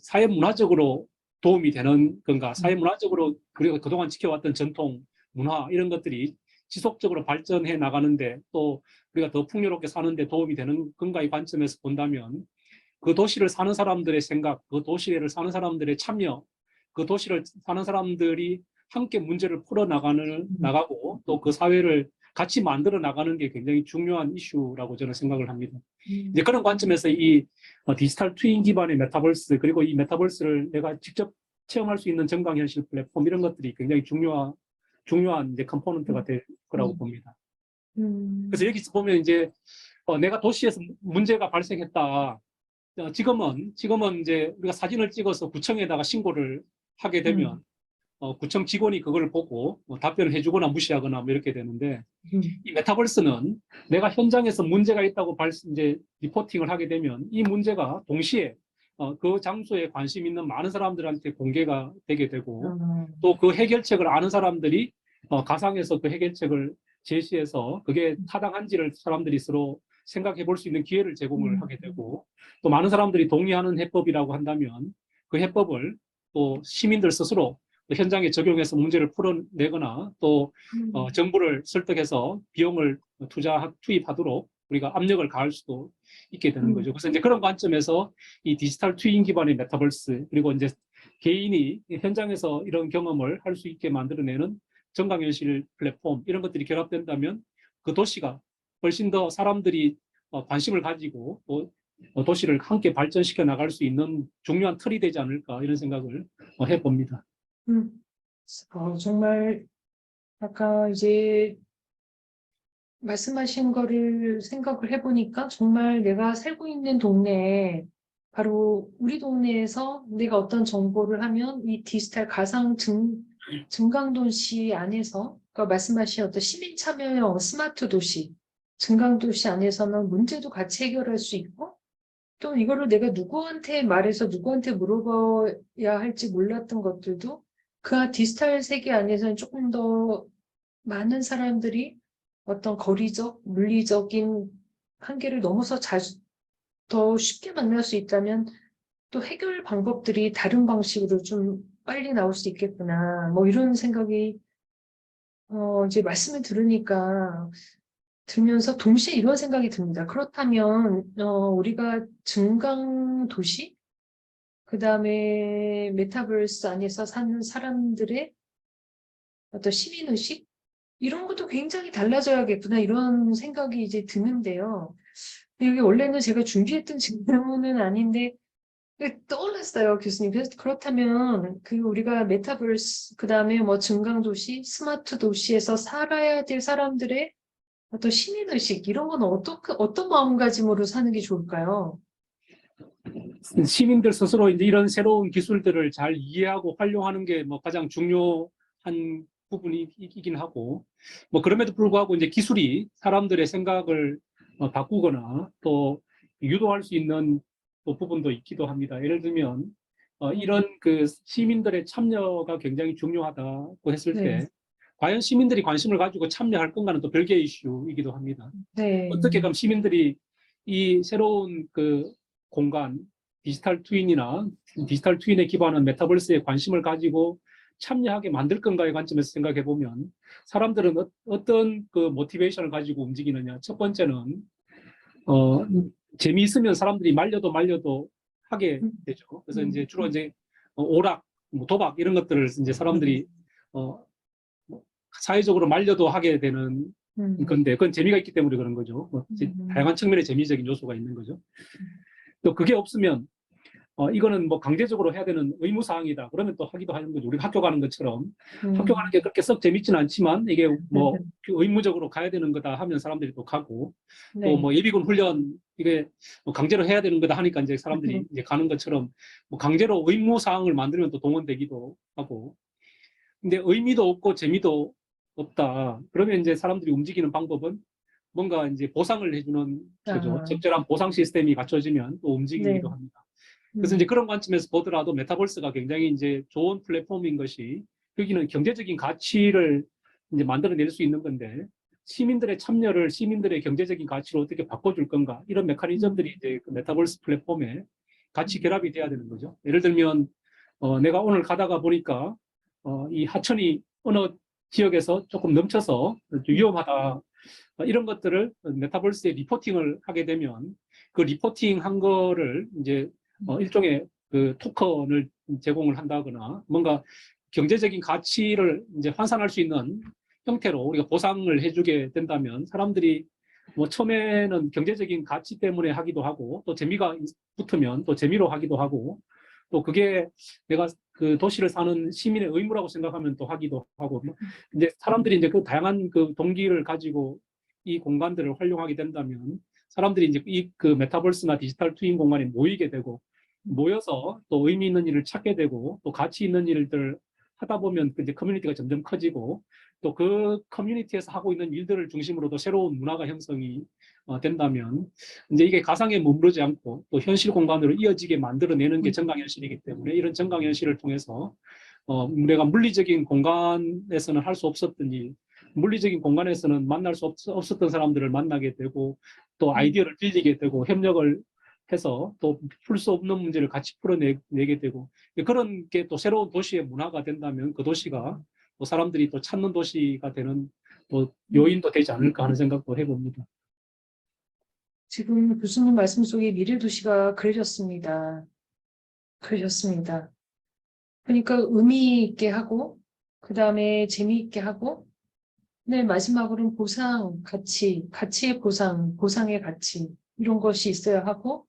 사회 문화적으로 도움이 되는 건가? 사회 문화적으로 그리고 그동안 지켜왔던 전통, 문화 이런 것들이 지속적으로 발전해 나가는데 또 우리가 더 풍요롭게 사는데 도움이 되는 건가의 관점에서 본다면 그 도시를 사는 사람들의 생각, 그 도시를 사는 사람들의 참여, 그 도시를 사는 사람들이 함께 문제를 풀어 나가고 또 그 사회를 같이 만들어 나가는 게 굉장히 중요한 이슈라고 저는 생각을 합니다. 이제 그런 관점에서 이 디지털 트윈 기반의 메타버스 그리고 이 메타버스를 내가 직접 체험할 수 있는 정강현실 플랫폼 이런 것들이 굉장히 중요한 이제 컴포넌트가 될 거라고 봅니다. 그래서 여기서 보면 이제 내가 도시에서 문제가 발생했다. 지금은 이제 우리가 사진을 찍어서 구청에다가 신고를 하게 되면 구청 직원이 그걸 보고 답변을 해주거나 무시하거나 뭐 이렇게 되는데 이 메타버스는 내가 현장에서 문제가 있다고 이제 리포팅을 하게 되면 이 문제가 동시에 그 장소에 관심 있는 많은 사람들한테 공개가 되게 되고 또 그 해결책을 아는 사람들이 가상에서 그 해결책을 제시해서 그게 타당한지를 사람들이 서로 생각해 볼 수 있는 기회를 제공을 하게 되고 또 많은 사람들이 동의하는 해법이라고 한다면 그 해법을 또 시민들 스스로 현장에 적용해서 문제를 풀어내거나 또 정부를 설득해서 비용을 투입하도록 우리가 압력을 가할 수도 있게 되는 거죠. 그래서 이제 그런 관점에서 이 디지털 트윈 기반의 메타버스 그리고 이제 개인이 현장에서 이런 경험을 할 수 있게 만들어내는 정강현실 플랫폼 이런 것들이 결합된다면 그 도시가 훨씬 더 사람들이 관심을 가지고 또 도시를 함께 발전시켜 나갈 수 있는 중요한 틀이 되지 않을까 이런 생각을 해봅니다. 음, 정말 아까 이제 말씀하신 거를 생각을 해보니까 정말 내가 살고 있는 동네에 바로 우리 동네에서 내가 어떤 정보를 하면 이 디지털 가상 증강도시 안에서 그러니까 말씀하신 어떤 시민 참여형 스마트 도시, 증강도시 안에서는 문제도 같이 해결할 수 있고 또 이거를 내가 누구한테 말해서 누구한테 물어봐야 할지 몰랐던 것들도 그 디지털 세계 안에서는 조금 더 많은 사람들이 어떤 거리적, 물리적인 한계를 넘어서 더 쉽게 만날 수 있다면 또 해결 방법들이 다른 방식으로 좀 빨리 나올 수 있겠구나. 뭐 이런 생각이 이제 말씀을 들으면서 동시에 이런 생각이 듭니다. 그렇다면 우리가 증강 도시, 그다음에 메타버스 안에서 사는 사람들의 어떤 시민의식 이런 것도 굉장히 달라져야겠구나 이런 생각이 이제 드는데요. 여기 원래는 제가 준비했던 질문은 아닌데 떠올랐어요, 교수님. 그래서 그렇다면 그 우리가 메타버스, 그다음에 뭐 증강도시, 스마트 도시에서 살아야 될 사람들의 어떤 시민의식 이런 건 어떤 마음가짐으로 사는 게 좋을까요? 시민들 스스로 이제 이런 새로운 기술들을 잘 이해하고 활용하는 게 뭐 가장 중요한 부분이긴 하고, 뭐 그럼에도 불구하고 이제 기술이 사람들의 생각을 바꾸거나 또 유도할 수 있는 또 부분도 있기도 합니다. 예를 들면 이런 그 시민들의 참여가 굉장히 중요하다고 했을 네, 때 과연 시민들이 관심을 가지고 참여할 건가는 또 별개의 이슈이기도 합니다. 네, 어떻게 그럼 시민들이 이 새로운 그 공간, 디지털 트윈이나 디지털 트윈에 기반한 메타버스에 관심을 가지고 참여하게 만들 건가의 관점에서 생각해 보면 사람들은 어떤 그 모티베이션을 가지고 움직이느냐. 첫 번째는 재미있으면 사람들이 말려도 하게 되죠. 그래서 이제 주로 이제 오락, 뭐 도박 이런 것들을 이제 사람들이 뭐 사회적으로 말려도 하게 되는 건데 그건 재미가 있기 때문에 그런 거죠. 뭐 다양한 측면의 재미적인 요소가 있는 거죠. 또 그게 없으면 이거는 뭐 강제적으로 해야 되는 의무 사항이다. 그러면 또 하기도 하는 거죠. 우리가 학교 가는 것처럼 학교 가는 게 그렇게 썩 재밌지는 않지만 이게 뭐 의무적으로 가야 되는 거다 하면 사람들이 또 가고 또 네, 뭐 예비군 훈련 이게 뭐 강제로 해야 되는 거다 하니까 이제 사람들이 이제 가는 것처럼 뭐 강제로 의무 사항을 만들면 또 동원되기도 하고 근데 의미도 없고 재미도 없다. 그러면 이제 사람들이 움직이는 방법은 뭔가 이제 보상을 해주는 거죠. 아, 적절한 보상 시스템이 갖춰지면 또 네, 움직이기도 합니다. 그래서 이제 그런 관점에서 보더라도 메타버스가 굉장히 이제 좋은 플랫폼인 것이 여기는 경제적인 가치를 이제 만들어낼 수 있는 건데 시민들의 참여를 시민들의 경제적인 가치로 어떻게 바꿔줄 건가 이런 메커니즘들이 이제 그 메타버스 플랫폼에 같이 결합이 돼야 되는 거죠. 예를 들면 내가 오늘 가다가 보니까 이 하천이 어느 지역에서 조금 넘쳐서 위험하다 이런 것들을 메타버스에 리포팅을 하게 되면 그 리포팅 한 거를 이제 일종의 그 토큰을 제공을 한다거나 뭔가 경제적인 가치를 이제 환산할 수 있는 형태로 우리가 보상을 해주게 된다면 사람들이 뭐 처음에는 경제적인 가치 때문에 하기도 하고 또 재미가 붙으면 또 재미로 하기도 하고 또 그게 내가 그 도시를 사는 시민의 의무라고 생각하면 또 하기도 하고 이제 사람들이 이제 그 다양한 그 동기를 가지고 이 공간들을 활용하게 된다면 사람들이 이제 이 그 메타버스나 디지털 트윈 공간에 모이게 되고 모여서 또 의미 있는 일을 찾게 되고 또 가치 있는 일들 하다 보면 이제 커뮤니티가 점점 커지고 또 그 커뮤니티에서 하고 있는 일들을 중심으로도 새로운 문화가 형성이 된다면 이제 이게 가상에 머무르지 않고 또 현실 공간으로 이어지게 만들어내는 게 정강현실이기 때문에 이런 정강현실을 통해서 우리가 물리적인 공간에서는 할 수 없었던 일, 물리적인 공간에서는 만날 수 없었던 사람들을 만나게 되고 또 아이디어를 빌리게 되고 협력을 해서 또 풀 수 없는 문제를 같이 풀어내게 되고 그런 게 또 새로운 도시의 문화가 된다면 그 도시가 또 사람들이 또 찾는 도시가 되는 또 요인도 되지 않을까 하는 생각도 해봅니다. 지금 교수님 말씀 속에 미래 도시가 그려졌습니다. 그려졌습니다. 그러니까 의미 있게 하고, 그 다음에 재미있게 하고, 네, 마지막으로는 보상, 가치, 가치의 보상, 보상의 가치. 이런 것이 있어야 하고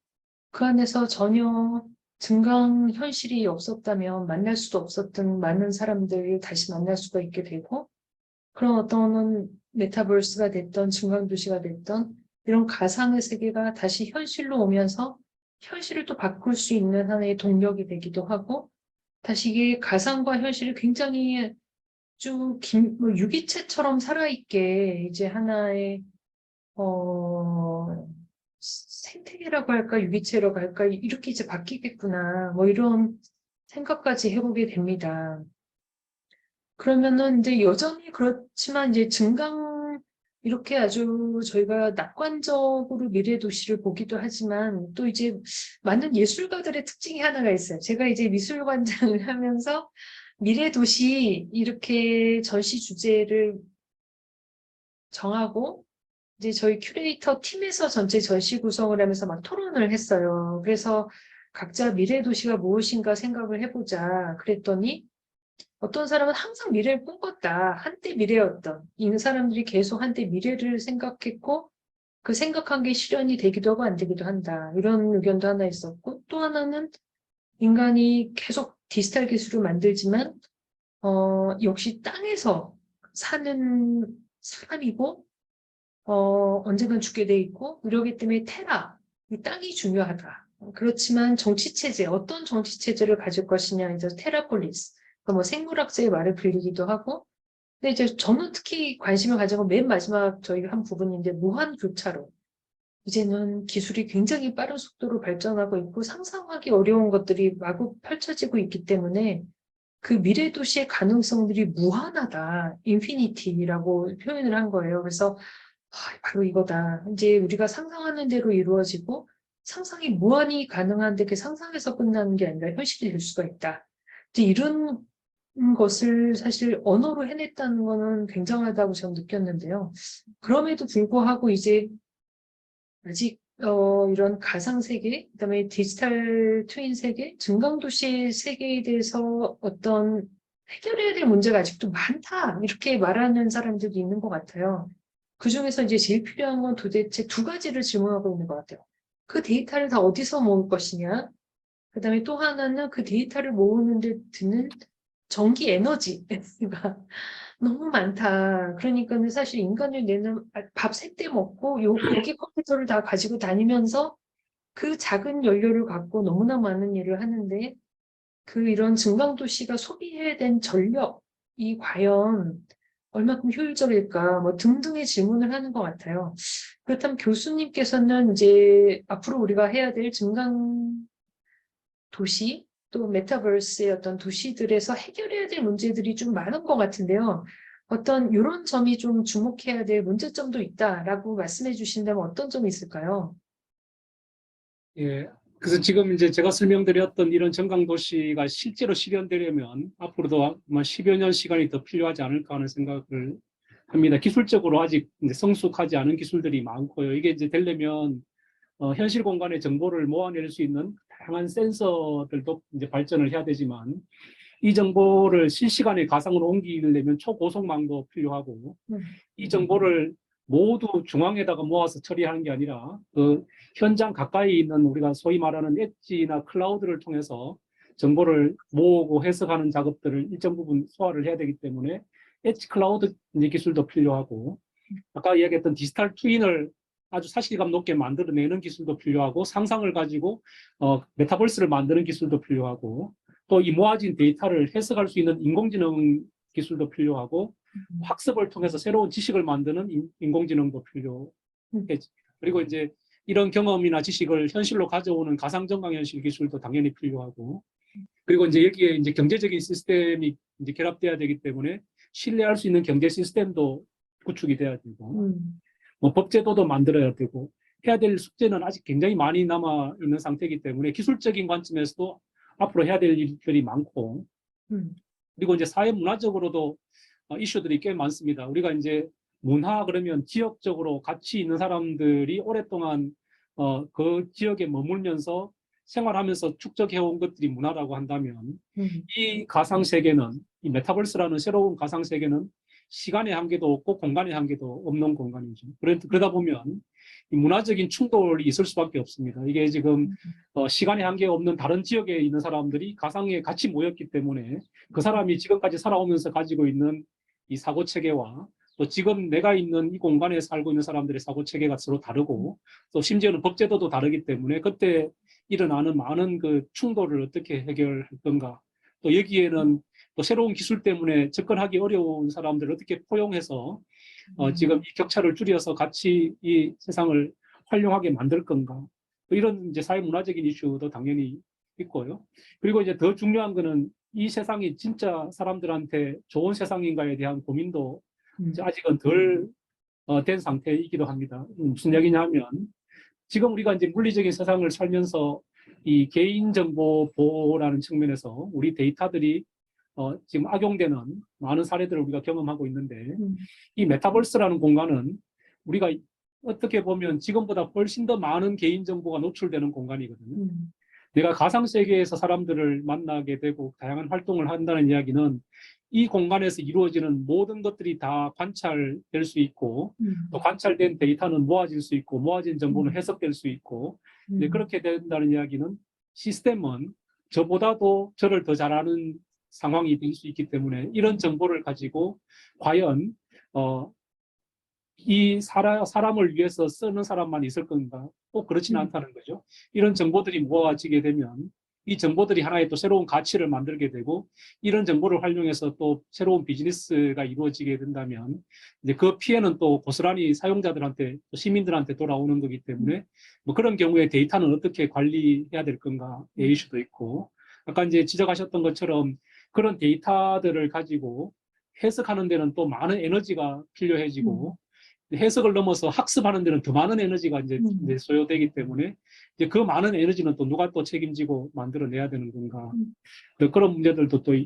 그 안에서 전혀 증강 현실이 없었다면 만날 수도 없었던 많은 사람들을 다시 만날 수가 있게 되고 그런 어떤 메타버스가 됐던 증강도시가 됐던 이런 가상의 세계가 다시 현실로 오면서 현실을 또 바꿀 수 있는 하나의 동력이 되기도 하고 다시 이게 가상과 현실이 굉장히 뭐 유기체처럼 살아있게 이제 하나의 생태계라고 할까 유기체라고 할까 이렇게 이제 바뀌겠구나 뭐 이런 생각까지 해보게 됩니다. 그러면은 이제 여전히 그렇지만 이제 증강 이렇게 아주 저희가 낙관적으로 미래 도시를 보기도 하지만 또 이제 많은 예술가들의 특징이 하나가 있어요. 제가 이제 미술관장을 하면서 미래 도시 이렇게 전시 주제를 정하고 이제 저희 큐레이터 팀에서 전체 전시 구성을 하면서 막 토론을 했어요. 그래서 각자 미래 도시가 무엇인가 생각을 해보자. 그랬더니 어떤 사람은 항상 미래를 꿈꿨다. 한때 미래였던. 이 사람들이 계속 한때 미래를 생각했고 그 생각한 게 실현이 되기도 하고 안 되기도 한다. 이런 의견도 하나 있었고 또 하나는 인간이 계속 디지털 기술을 만들지만 역시 땅에서 사는 사람이고 언젠간 죽게 돼 있고 이러기 때문에 이 땅이 중요하다. 그렇지만 정치체제, 어떤 정치체제를 가질 것이냐, 이제 테라폴리스, 뭐 생물학자의 말을 빌리기도 하고, 근데 이제 저는 특히 관심을 가진 건 맨 마지막 저희 한 부분인데 무한 교차로. 이제는 기술이 굉장히 빠른 속도로 발전하고 있고 상상하기 어려운 것들이 마구 펼쳐지고 있기 때문에 그 미래 도시의 가능성들이 무한하다, 인피니티라고 표현을 한 거예요. 그래서 바로 이거다. 이제 우리가 상상하는 대로 이루어지고 상상이 무한히 가능한데 그 상상에서 끝나는 게 아니라 현실이 될 수가 있다. 이제 이런 것을 사실 언어로 해냈다는 거는 굉장하다고 저는 느꼈는데요. 그럼에도 불구하고 이제 아직 이런 가상 세계, 그다음에 디지털 트윈 세계, 증강도시 세계에 대해서 어떤 해결해야 될 문제가 아직도 많다. 이렇게 말하는 사람들도 있는 것 같아요. 그중에서 이제 제일 필요한 건 도대체 두 가지를 질문하고 있는 것 같아요. 그 데이터를 다 어디서 모을 것이냐? 그다음에 또 하나는 그 데이터를 모으는데 드는 전기 에너지가 너무 많다. 그러니까는 사실 인간을 내는 밥 세 때 먹고 고기 컴퓨터를 다 가지고 다니면서 그 작은 연료를 갖고 너무나 많은 일을 하는데 그 이런 증강도시가 소비해야 된 전력이 과연 얼마큼 효율적일까 뭐 등등의 질문을 하는 것 같아요. 그렇다면 교수님께서는 이제 앞으로 우리가 해야 될 증강 도시 또 메타버스의 어떤 도시들에서 해결해야 될 문제들이 좀 많은 것 같은데요. 어떤 이런 점이 좀 주목해야 될 문제점도 있다라고 말씀해 주신다면 어떤 점이 있을까요? 예. 그래서 지금 이제 제가 설명드렸던 이런 전강도시가 실제로 실현되려면 앞으로도 아마 10여 년 시간이 더 필요하지 않을까 하는 생각을 합니다. 기술적으로 아직 이제 성숙하지 않은 기술들이 많고요. 이게 이제 되려면 현실 공간의 정보를 모아낼 수 있는 다양한 센서들도 이제 발전을 해야 되지만 이 정보를 실시간에 가상으로 옮기려면 초고속망도 필요하고 이 정보를 모두 중앙에다가 모아서 처리하는 게 아니라 그 현장 가까이 있는 우리가 소위 말하는 엣지나 클라우드를 통해서 정보를 모으고 해석하는 작업들을 일정 부분 소화를 해야 되기 때문에 엣지 클라우드 기술도 필요하고 아까 이야기했던 디지털 트윈을 아주 사실감 높게 만들어내는 기술도 필요하고 상상을 가지고 메타버스를 만드는 기술도 필요하고 또 이 모아진 데이터를 해석할 수 있는 인공지능 기술도 필요하고 학습을 통해서 새로운 지식을 만드는 인공지능도 필요해집니다. 그리고 이제 이런 경험이나 지식을 현실로 가져오는 가상정강현실 기술도 당연히 필요하고 그리고 이제 여기에 이제 경제적인 시스템이 이제 결합돼야 되기 때문에 신뢰할 수 있는 경제 시스템도 구축이 돼야 되고 뭐 법제도도 만들어야 되고 해야 될 숙제는 아직 굉장히 많이 남아 있는 상태이기 때문에 기술적인 관점에서도 앞으로 해야 될 일들이 많고 그리고 이제 사회 문화적으로도 이슈들이 꽤 많습니다. 우리가 이제 문화 그러면 지역적으로 가치 있는 사람들이 오랫동안 그 지역에 머물면서 생활하면서 축적해온 것들이 문화라고 한다면 이 가상 세계는 이 메타버스라는 새로운 가상 세계는 시간의 한계도 없고 공간의 한계도 없는 공간이죠. 그러다 보면 이 문화적인 충돌이 있을 수밖에 없습니다. 이게 지금 시간의 한계가 없는 다른 지역에 있는 사람들이 가상에 같이 모였기 때문에 그 사람이 지금까지 살아오면서 가지고 있는 이 사고 체계와 또 지금 내가 있는 이 공간에 살고 있는 사람들의 사고 체계가 서로 다르고 또 심지어는 법제도도 다르기 때문에 그때 일어나는 많은 그 충돌을 어떻게 해결할 건가. 또 여기에는 또 새로운 기술 때문에 접근하기 어려운 사람들을 어떻게 포용해서 지금 이 격차를 줄여서 같이 이 세상을 활용하게 만들 건가. 또 이런 이제 사회문화적인 이슈도 당연히 있고요. 그리고 이제 더 중요한 거는 이 세상이 진짜 사람들한테 좋은 세상인가에 대한 고민도 이제 아직은 덜 된 상태이기도 합니다. 무슨 얘기냐 하면 지금 우리가 이제 물리적인 세상을 살면서 이 개인정보 보호라는 측면에서 우리 데이터들이 지금 악용되는 많은 사례들을 우리가 경험하고 있는데 이 메타버스라는 공간은 우리가 어떻게 보면 지금보다 훨씬 더 많은 개인정보가 노출되는 공간이거든요. 내가 가상세계에서 사람들을 만나게 되고 다양한 활동을 한다는 이야기는 이 공간에서 이루어지는 모든 것들이 다 관찰될 수 있고 또 관찰된 데이터는 모아질 수 있고 모아진 정보는 해석될 수 있고 네, 그렇게 된다는 이야기는 시스템은 저보다도 저를 더 잘 아는 상황이 될 수 있기 때문에 이런 정보를 가지고 과연 이 사람을 위해서 쓰는 사람만 있을 건가? 꼭 그렇지는 않다는 거죠. 이런 정보들이 모아지게 되면 이 정보들이 하나의 또 새로운 가치를 만들게 되고 이런 정보를 활용해서 또 새로운 비즈니스가 이루어지게 된다면 이제 그 피해는 또 고스란히 사용자들한테 또 시민들한테 돌아오는 거기 때문에 뭐 그런 경우에 데이터는 어떻게 관리해야 될 건가의 이슈도 있고 아까 이제 지적하셨던 것처럼 그런 데이터들을 가지고 해석하는 데는 또 많은 에너지가 필요해지고 해석을 넘어서 학습하는 데는 더 많은 에너지가 이제 소요되기 때문에 이제 그 많은 에너지는 또 누가 또 책임지고 만들어내야 되는 건가. 또 그런 문제들도 또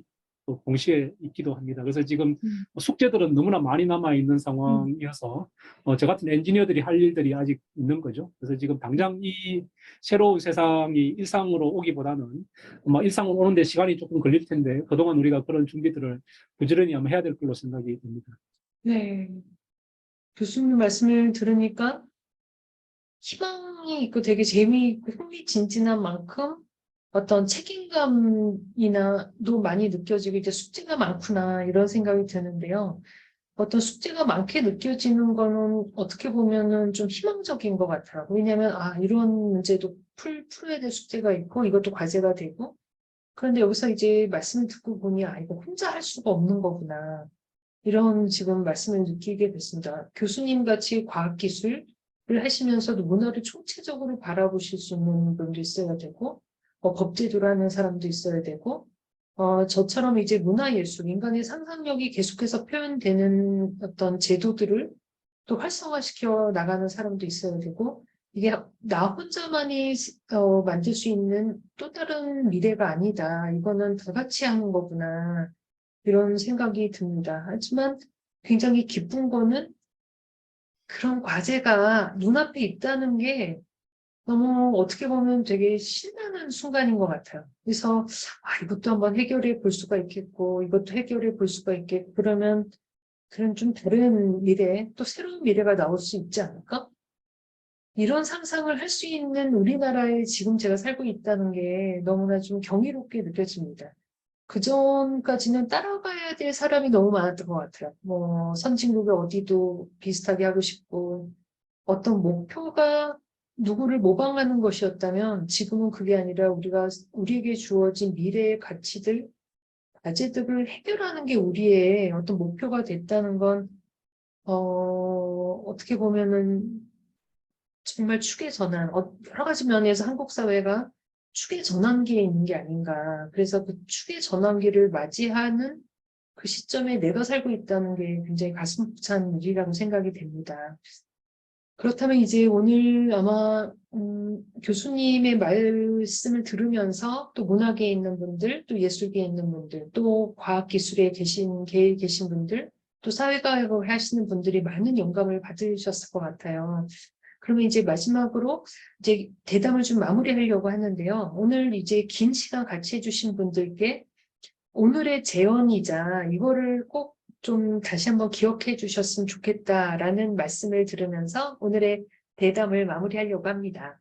동시에 있기도 합니다. 그래서 지금 숙제들은 너무나 많이 남아있는 상황이어서 저 같은 엔지니어들이 할 일들이 아직 있는 거죠. 그래서 지금 당장 이 새로운 세상이 일상으로 오기보다는 일상으로 오는데 시간이 조금 걸릴 텐데 그동안 우리가 그런 준비들을 부지런히 한번 해야 될 걸로 생각이 듭니다. 네. 교수님 말씀을 들으니까 희망이 있고 되게 재미있고 흥미진진한 만큼 어떤 책임감이나도 많이 느껴지고 이제 숙제가 많구나 이런 생각이 드는데요. 어떤 숙제가 많게 느껴지는 거는 어떻게 보면은 좀 희망적인 것 같아요. 왜냐하면 이런 문제도 풀어야 될 숙제가 있고 이것도 과제가 되고 그런데 여기서 이제 말씀을 듣고 보니 이거 혼자 할 수가 없는 거구나. 이런 지금 말씀을 느끼게 됐습니다. 교수님 같이 과학기술을 하시면서도 문화를 총체적으로 바라보실 수 있는 분도 있어야 되고, 법제도를 하는 사람도 있어야 되고, 저처럼 이제 문화예술, 인간의 상상력이 계속해서 표현되는 어떤 제도들을 또 활성화시켜 나가는 사람도 있어야 되고, 이게 나 혼자만이 만들 수 있는 또 다른 미래가 아니다. 이거는 다 같이 하는 거구나. 이런 생각이 듭니다. 하지만 굉장히 기쁜 거는 그런 과제가 눈앞에 있다는 게 너무 어떻게 보면 되게 신나는 순간인 것 같아요. 그래서 이것도 한번 해결해 볼 수가 있겠고 이것도 해결해 볼 수가 있겠고 그러면 그런 좀 다른 미래, 또 새로운 미래가 나올 수 있지 않을까? 이런 상상을 할 수 있는 우리나라에 지금 제가 살고 있다는 게 너무나 좀 경이롭게 느껴집니다. 그전까지는 따라가야 될 사람이 너무 많았던 것 같아요. 선진국의 어디도 비슷하게 하고 싶고, 어떤 목표가 누구를 모방하는 것이었다면, 지금은 그게 아니라 우리에게 주어진 미래의 가치들, 과제들을 해결하는 게 우리의 어떤 목표가 됐다는 건, 어떻게 보면은 정말 축의 전환, 여러 가지 면에서 한국 사회가 축의 전환기에 있는 게 아닌가. 그래서 그 축의 전환기를 맞이하는 그 시점에 내가 살고 있다는 게 굉장히 가슴 벅찬 일이라고 생각이 됩니다. 그렇다면 이제 오늘 아마 교수님의 말씀을 들으면서 또 문학계에 있는 분들, 또 예술계에 있는 분들, 또 과학기술에 계에 계신 분들, 또 사회과학을 하시는 분들이 많은 영감을 받으셨을 것 같아요. 그러면 이제 마지막으로 이제 대담을 좀 마무리하려고 하는데요. 오늘 이제 긴 시간 같이 해주신 분들께 오늘의 재언이자 이거를 꼭 좀 다시 한번 기억해 주셨으면 좋겠다라는 말씀을 들으면서 오늘의 대담을 마무리하려고 합니다.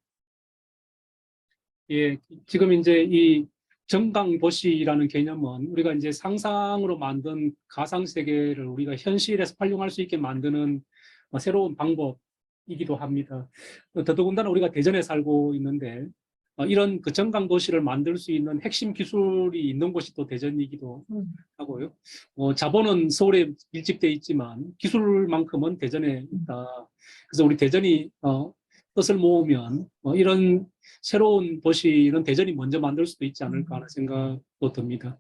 예, 지금 이제 이 정강 도시라는 개념은 우리가 이제 상상으로 만든 가상 세계를 우리가 현실에서 활용할 수 있게 만드는 새로운 방법이기도 합니다. 더더군다나 우리가 대전에 살고 있는데 이런 그 정강 도시를 만들 수 있는 핵심 기술이 있는 곳이 또 대전이기도 하고요. 자본은 서울에 밀집돼 있지만 기술만큼은 대전에 있다. 그래서 우리 대전이 뜻을 모으면 이런 새로운 도시는 대전이 먼저 만들 수도 있지 않을까 하는 생각도 듭니다.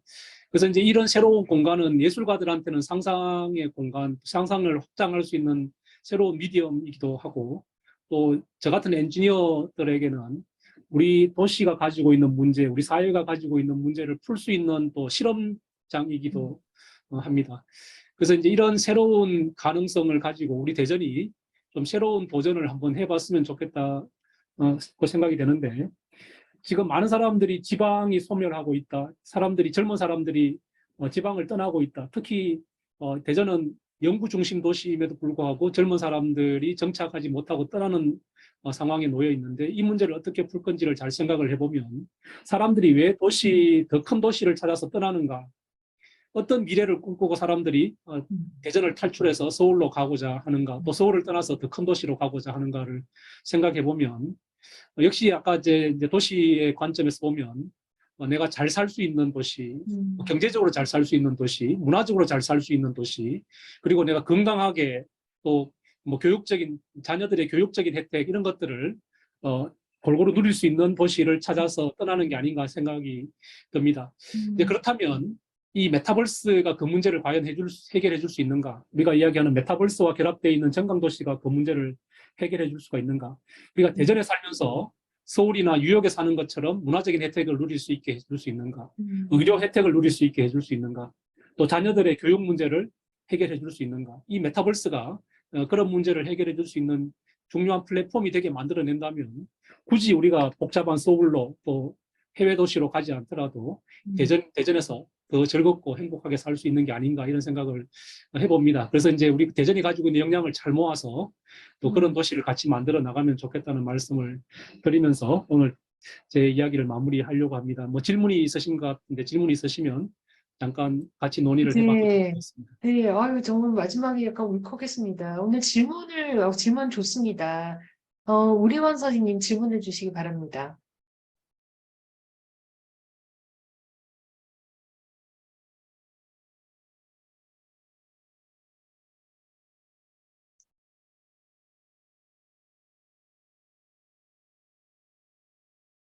그래서 이제 이런 새로운 공간은 예술가들한테는 상상의 공간, 상상을 확장할 수 있는 새로운 미디엄이기도 하고 또 저 같은 엔지니어들에게는 우리 도시가 가지고 있는 문제, 우리 사회가 가지고 있는 문제를 풀 수 있는 또 실험장이기도 합니다. 그래서 이제 이런 새로운 가능성을 가지고 우리 대전이 좀 새로운 도전을 한번 해봤으면 좋겠다 그 생각이 되는데 지금 많은 사람들이 지방이 소멸하고 있다. 젊은 사람들이 지방을 떠나고 있다. 특히 대전은 영구 중심 도시임에도 불구하고 젊은 사람들이 정착하지 못하고 떠나는 상황에 놓여 있는데 이 문제를 어떻게 풀 건지를 잘 생각을 해보면 사람들이 왜 더 큰 도시를 찾아서 떠나는가? 어떤 미래를 꿈꾸고 사람들이 대전을 탈출해서 서울로 가고자 하는가, 또 서울을 떠나서 더 큰 도시로 가고자 하는가를 생각해 보면 역시 아까 이제 도시의 관점에서 보면 내가 잘 살 수 있는 도시, 경제적으로 잘 살 수 있는 도시, 문화적으로 잘 살 수 있는 도시, 그리고 내가 건강하게 또 뭐 자녀들의 교육적인 혜택 이런 것들을 골고루 누릴 수 있는 도시를 찾아서 떠나는 게 아닌가 생각이 듭니다. 이제 그렇다면 이 메타버스가 그 문제를 과연 해결해 줄 수 있는가? 우리가 이야기하는 메타버스와 결합되어 있는 정강도시가 그 문제를 해결해 줄 수가 있는가? 우리가 대전에 살면서 서울이나 뉴욕에 사는 것처럼 문화적인 혜택을 누릴 수 있게 해줄 수 있는가? 의료 혜택을 누릴 수 있게 해줄 수 있는가? 또 자녀들의 교육 문제를 해결해 줄 수 있는가? 이 메타버스가 그런 문제를 해결해 줄 수 있는 중요한 플랫폼이 되게 만들어낸다면 굳이 우리가 복잡한 서울로 또 해외 도시로 가지 않더라도 대전에서 더 즐겁고 행복하게 살 수 있는 게 아닌가 이런 생각을 해봅니다. 그래서 이제 우리 대전이 가지고 있는 역량을 잘 모아서 또 그런 도시를 같이 만들어 나가면 좋겠다는 말씀을 드리면서 오늘 제 이야기를 마무리하려고 합니다. 뭐 질문이 있으신 것 같은데 질문이 있으시면 잠깐 같이 논의를 해봐도 네, 좋겠습니다. 네, 아유, 정말 마지막에 약간 울컥했습니다. 오늘 질문 좋습니다. 우리원 선생님 질문해 주시기 바랍니다.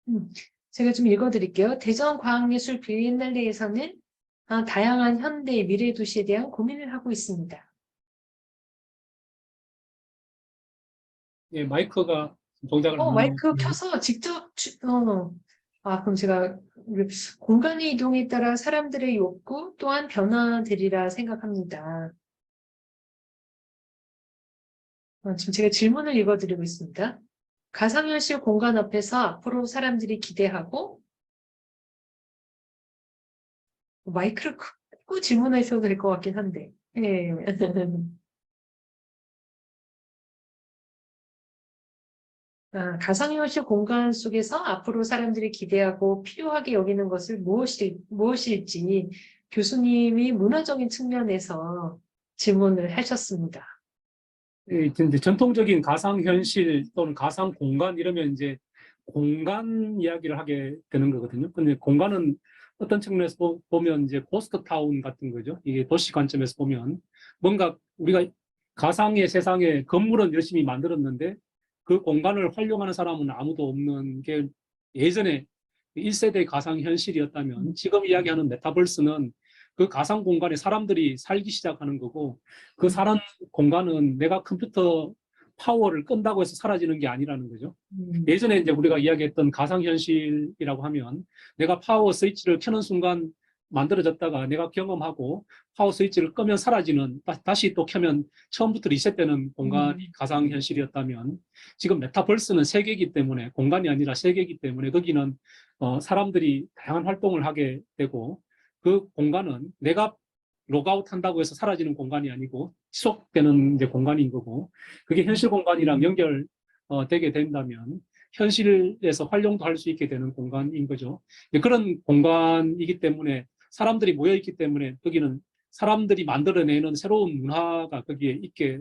음, 제가 좀 읽어드릴게요. 대전과학예술 비엔날레에서는 다양한 현대 미래 도시에 대한 고민을 하고 있습니다. 예, 마이크가 동작을 안 하네요. 마이크 켜서 그럼 제가 공간의 이동에 따라 사람들의 욕구 또한 변화되리라 생각합니다. 지금 제가 질문을 읽어드리고 있습니다. 가상현실 공간 앞에서 앞으로 사람들이 기대하고 마이크를 끄고 질문하셔도 될 것 같긴 한데. 예. 가상현실 공간 속에서 앞으로 사람들이 기대하고 필요하게 여기는 것을 무엇일지 교수님이 문화적인 측면에서 질문을 하셨습니다. 예, 이제 전통적인 가상현실 또는 가상공간 이러면 이제 공간 이야기를 하게 되는 거거든요. 근데 공간은 어떤 측면에서 보면 이제 고스트 타운 같은 거죠. 이게 도시 관점에서 보면 뭔가 우리가 가상의 세상에 건물은 열심히 만들었는데 그 공간을 활용하는 사람은 아무도 없는 게 예전에 1세대 가상현실이었다면 지금 이야기하는 메타버스는 그 가상 공간에 사람들이 살기 시작하는 거고 그 사는 공간은 내가 컴퓨터 파워를 끈다고 해서 사라지는 게 아니라는 거죠. 예전에 이제 우리가 이야기했던 가상현실이라고 하면 내가 파워 스위치를 켜는 순간 만들어졌다가 내가 경험하고 파워 스위치를 끄면 사라지는 다시 또 켜면 처음부터 리셋되는 공간이 가상현실이었다면 지금 메타버스는 세계이기 때문에 공간이 아니라 세계이기 때문에 거기는 사람들이 다양한 활동을 하게 되고 그 공간은 내가 로그아웃 한다고 해서 사라지는 공간이 아니고 지속되는 이제 공간인 거고, 그게 현실 공간이랑 되게 된다면 현실에서 활용도 할 수 있게 되는 공간인 거죠. 그런 공간이기 때문에 사람들이 모여 있기 때문에 거기는 사람들이 만들어내는 새로운 문화가 거기에 있게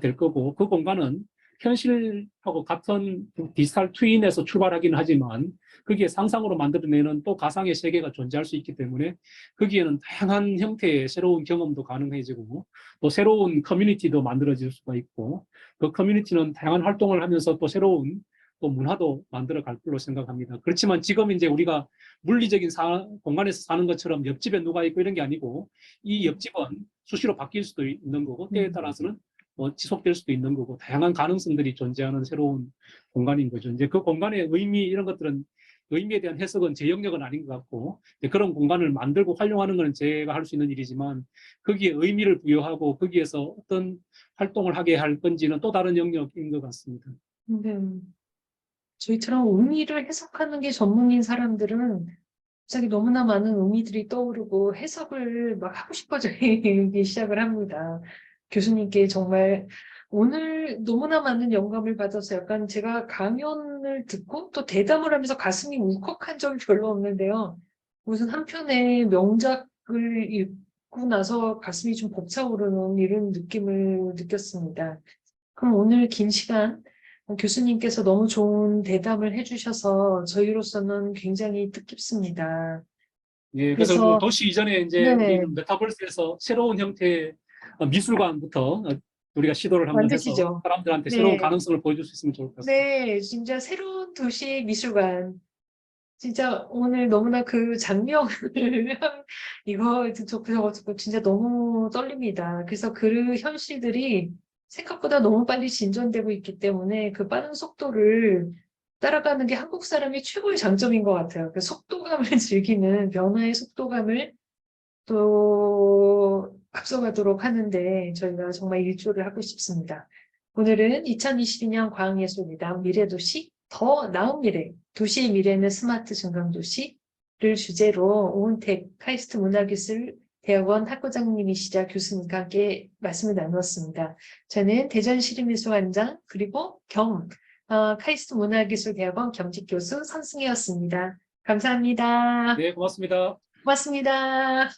될 거고, 그 공간은 현실하고 같은 디지털 트윈에서 출발하기는 하지만 거기에 상상으로 만들어내는 또 가상의 세계가 존재할 수 있기 때문에 거기에는 다양한 형태의 새로운 경험도 가능해지고 또 새로운 커뮤니티도 만들어질 수가 있고, 그 커뮤니티는 다양한 활동을 하면서 또 새로운 또 문화도 만들어 갈 걸로 생각합니다. 그렇지만 지금 이제 우리가 물리적인 공간에서 사는 것처럼 옆집에 누가 있고 이런 게 아니고, 이 옆집은 수시로 바뀔 수도 있는 거고 때에 따라서는 지속될 수도 있는 거고, 다양한 가능성들이 존재하는 새로운 공간인 거죠. 이제 그 공간의 의미 이런 것들은, 의미에 대한 해석은 제 영역은 아닌 것 같고, 그런 공간을 만들고 활용하는 것은 제가 할 수 있는 일이지만 거기에 의미를 부여하고 거기에서 어떤 활동을 하게 할 건지는 또 다른 영역인 것 같습니다. 네. 저희처럼 의미를 해석하는 게 전문인 사람들은 갑자기 너무나 많은 의미들이 떠오르고 해석을 막 하고 싶어지기 시작을 합니다. 교수님께 정말 오늘 너무나 많은 영감을 받아서 약간 제가 강연을 듣고 또 대담을 하면서 가슴이 울컥한 적이 별로 없는데요. 무슨 한 편의 명작을 읽고 나서 가슴이 좀 벅차오르는 이런 느낌을 느꼈습니다. 그럼 오늘 긴 시간 교수님께서 너무 좋은 대담을 해주셔서 저희로서는 굉장히 뜻깊습니다. 예, 그래서 뭐 그래서 도시 이전에 이제 네, 우리는 메타버스에서 새로운 형태의 미술관부터 우리가 시도를 한번 해서 만드시죠. 사람들한테 새로운 네, 가능성을 보여줄 수 있으면 좋을 것 같습니다. 네, 진짜 새로운 도시 미술관. 진짜 오늘 너무나 그 장면을 이거 저거 진짜 너무 떨립니다. 그래서 그 현실들이 생각보다 너무 빨리 진전되고 있기 때문에 그 빠른 속도를 따라가는 게 한국 사람의 최고의 장점인 것 같아요. 그 속도감을 즐기는 변화의 속도감을 또 앞서가도록 하는데 저희가 정말 일조를 하고 싶습니다. 오늘은 2022년 과학예술미당 미래도시 더 나은 미래, 도시의 미래는 스마트 증강도시를 주제로 오은택 카이스트 문화기술대학원 학부장님이시자 교수님과 함께 말씀을 나누었습니다. 저는 대전시립미술관장 그리고 카이스트 문화기술대학원 겸직교수 선승혜였습니다. 감사합니다. 네, 고맙습니다. 고맙습니다.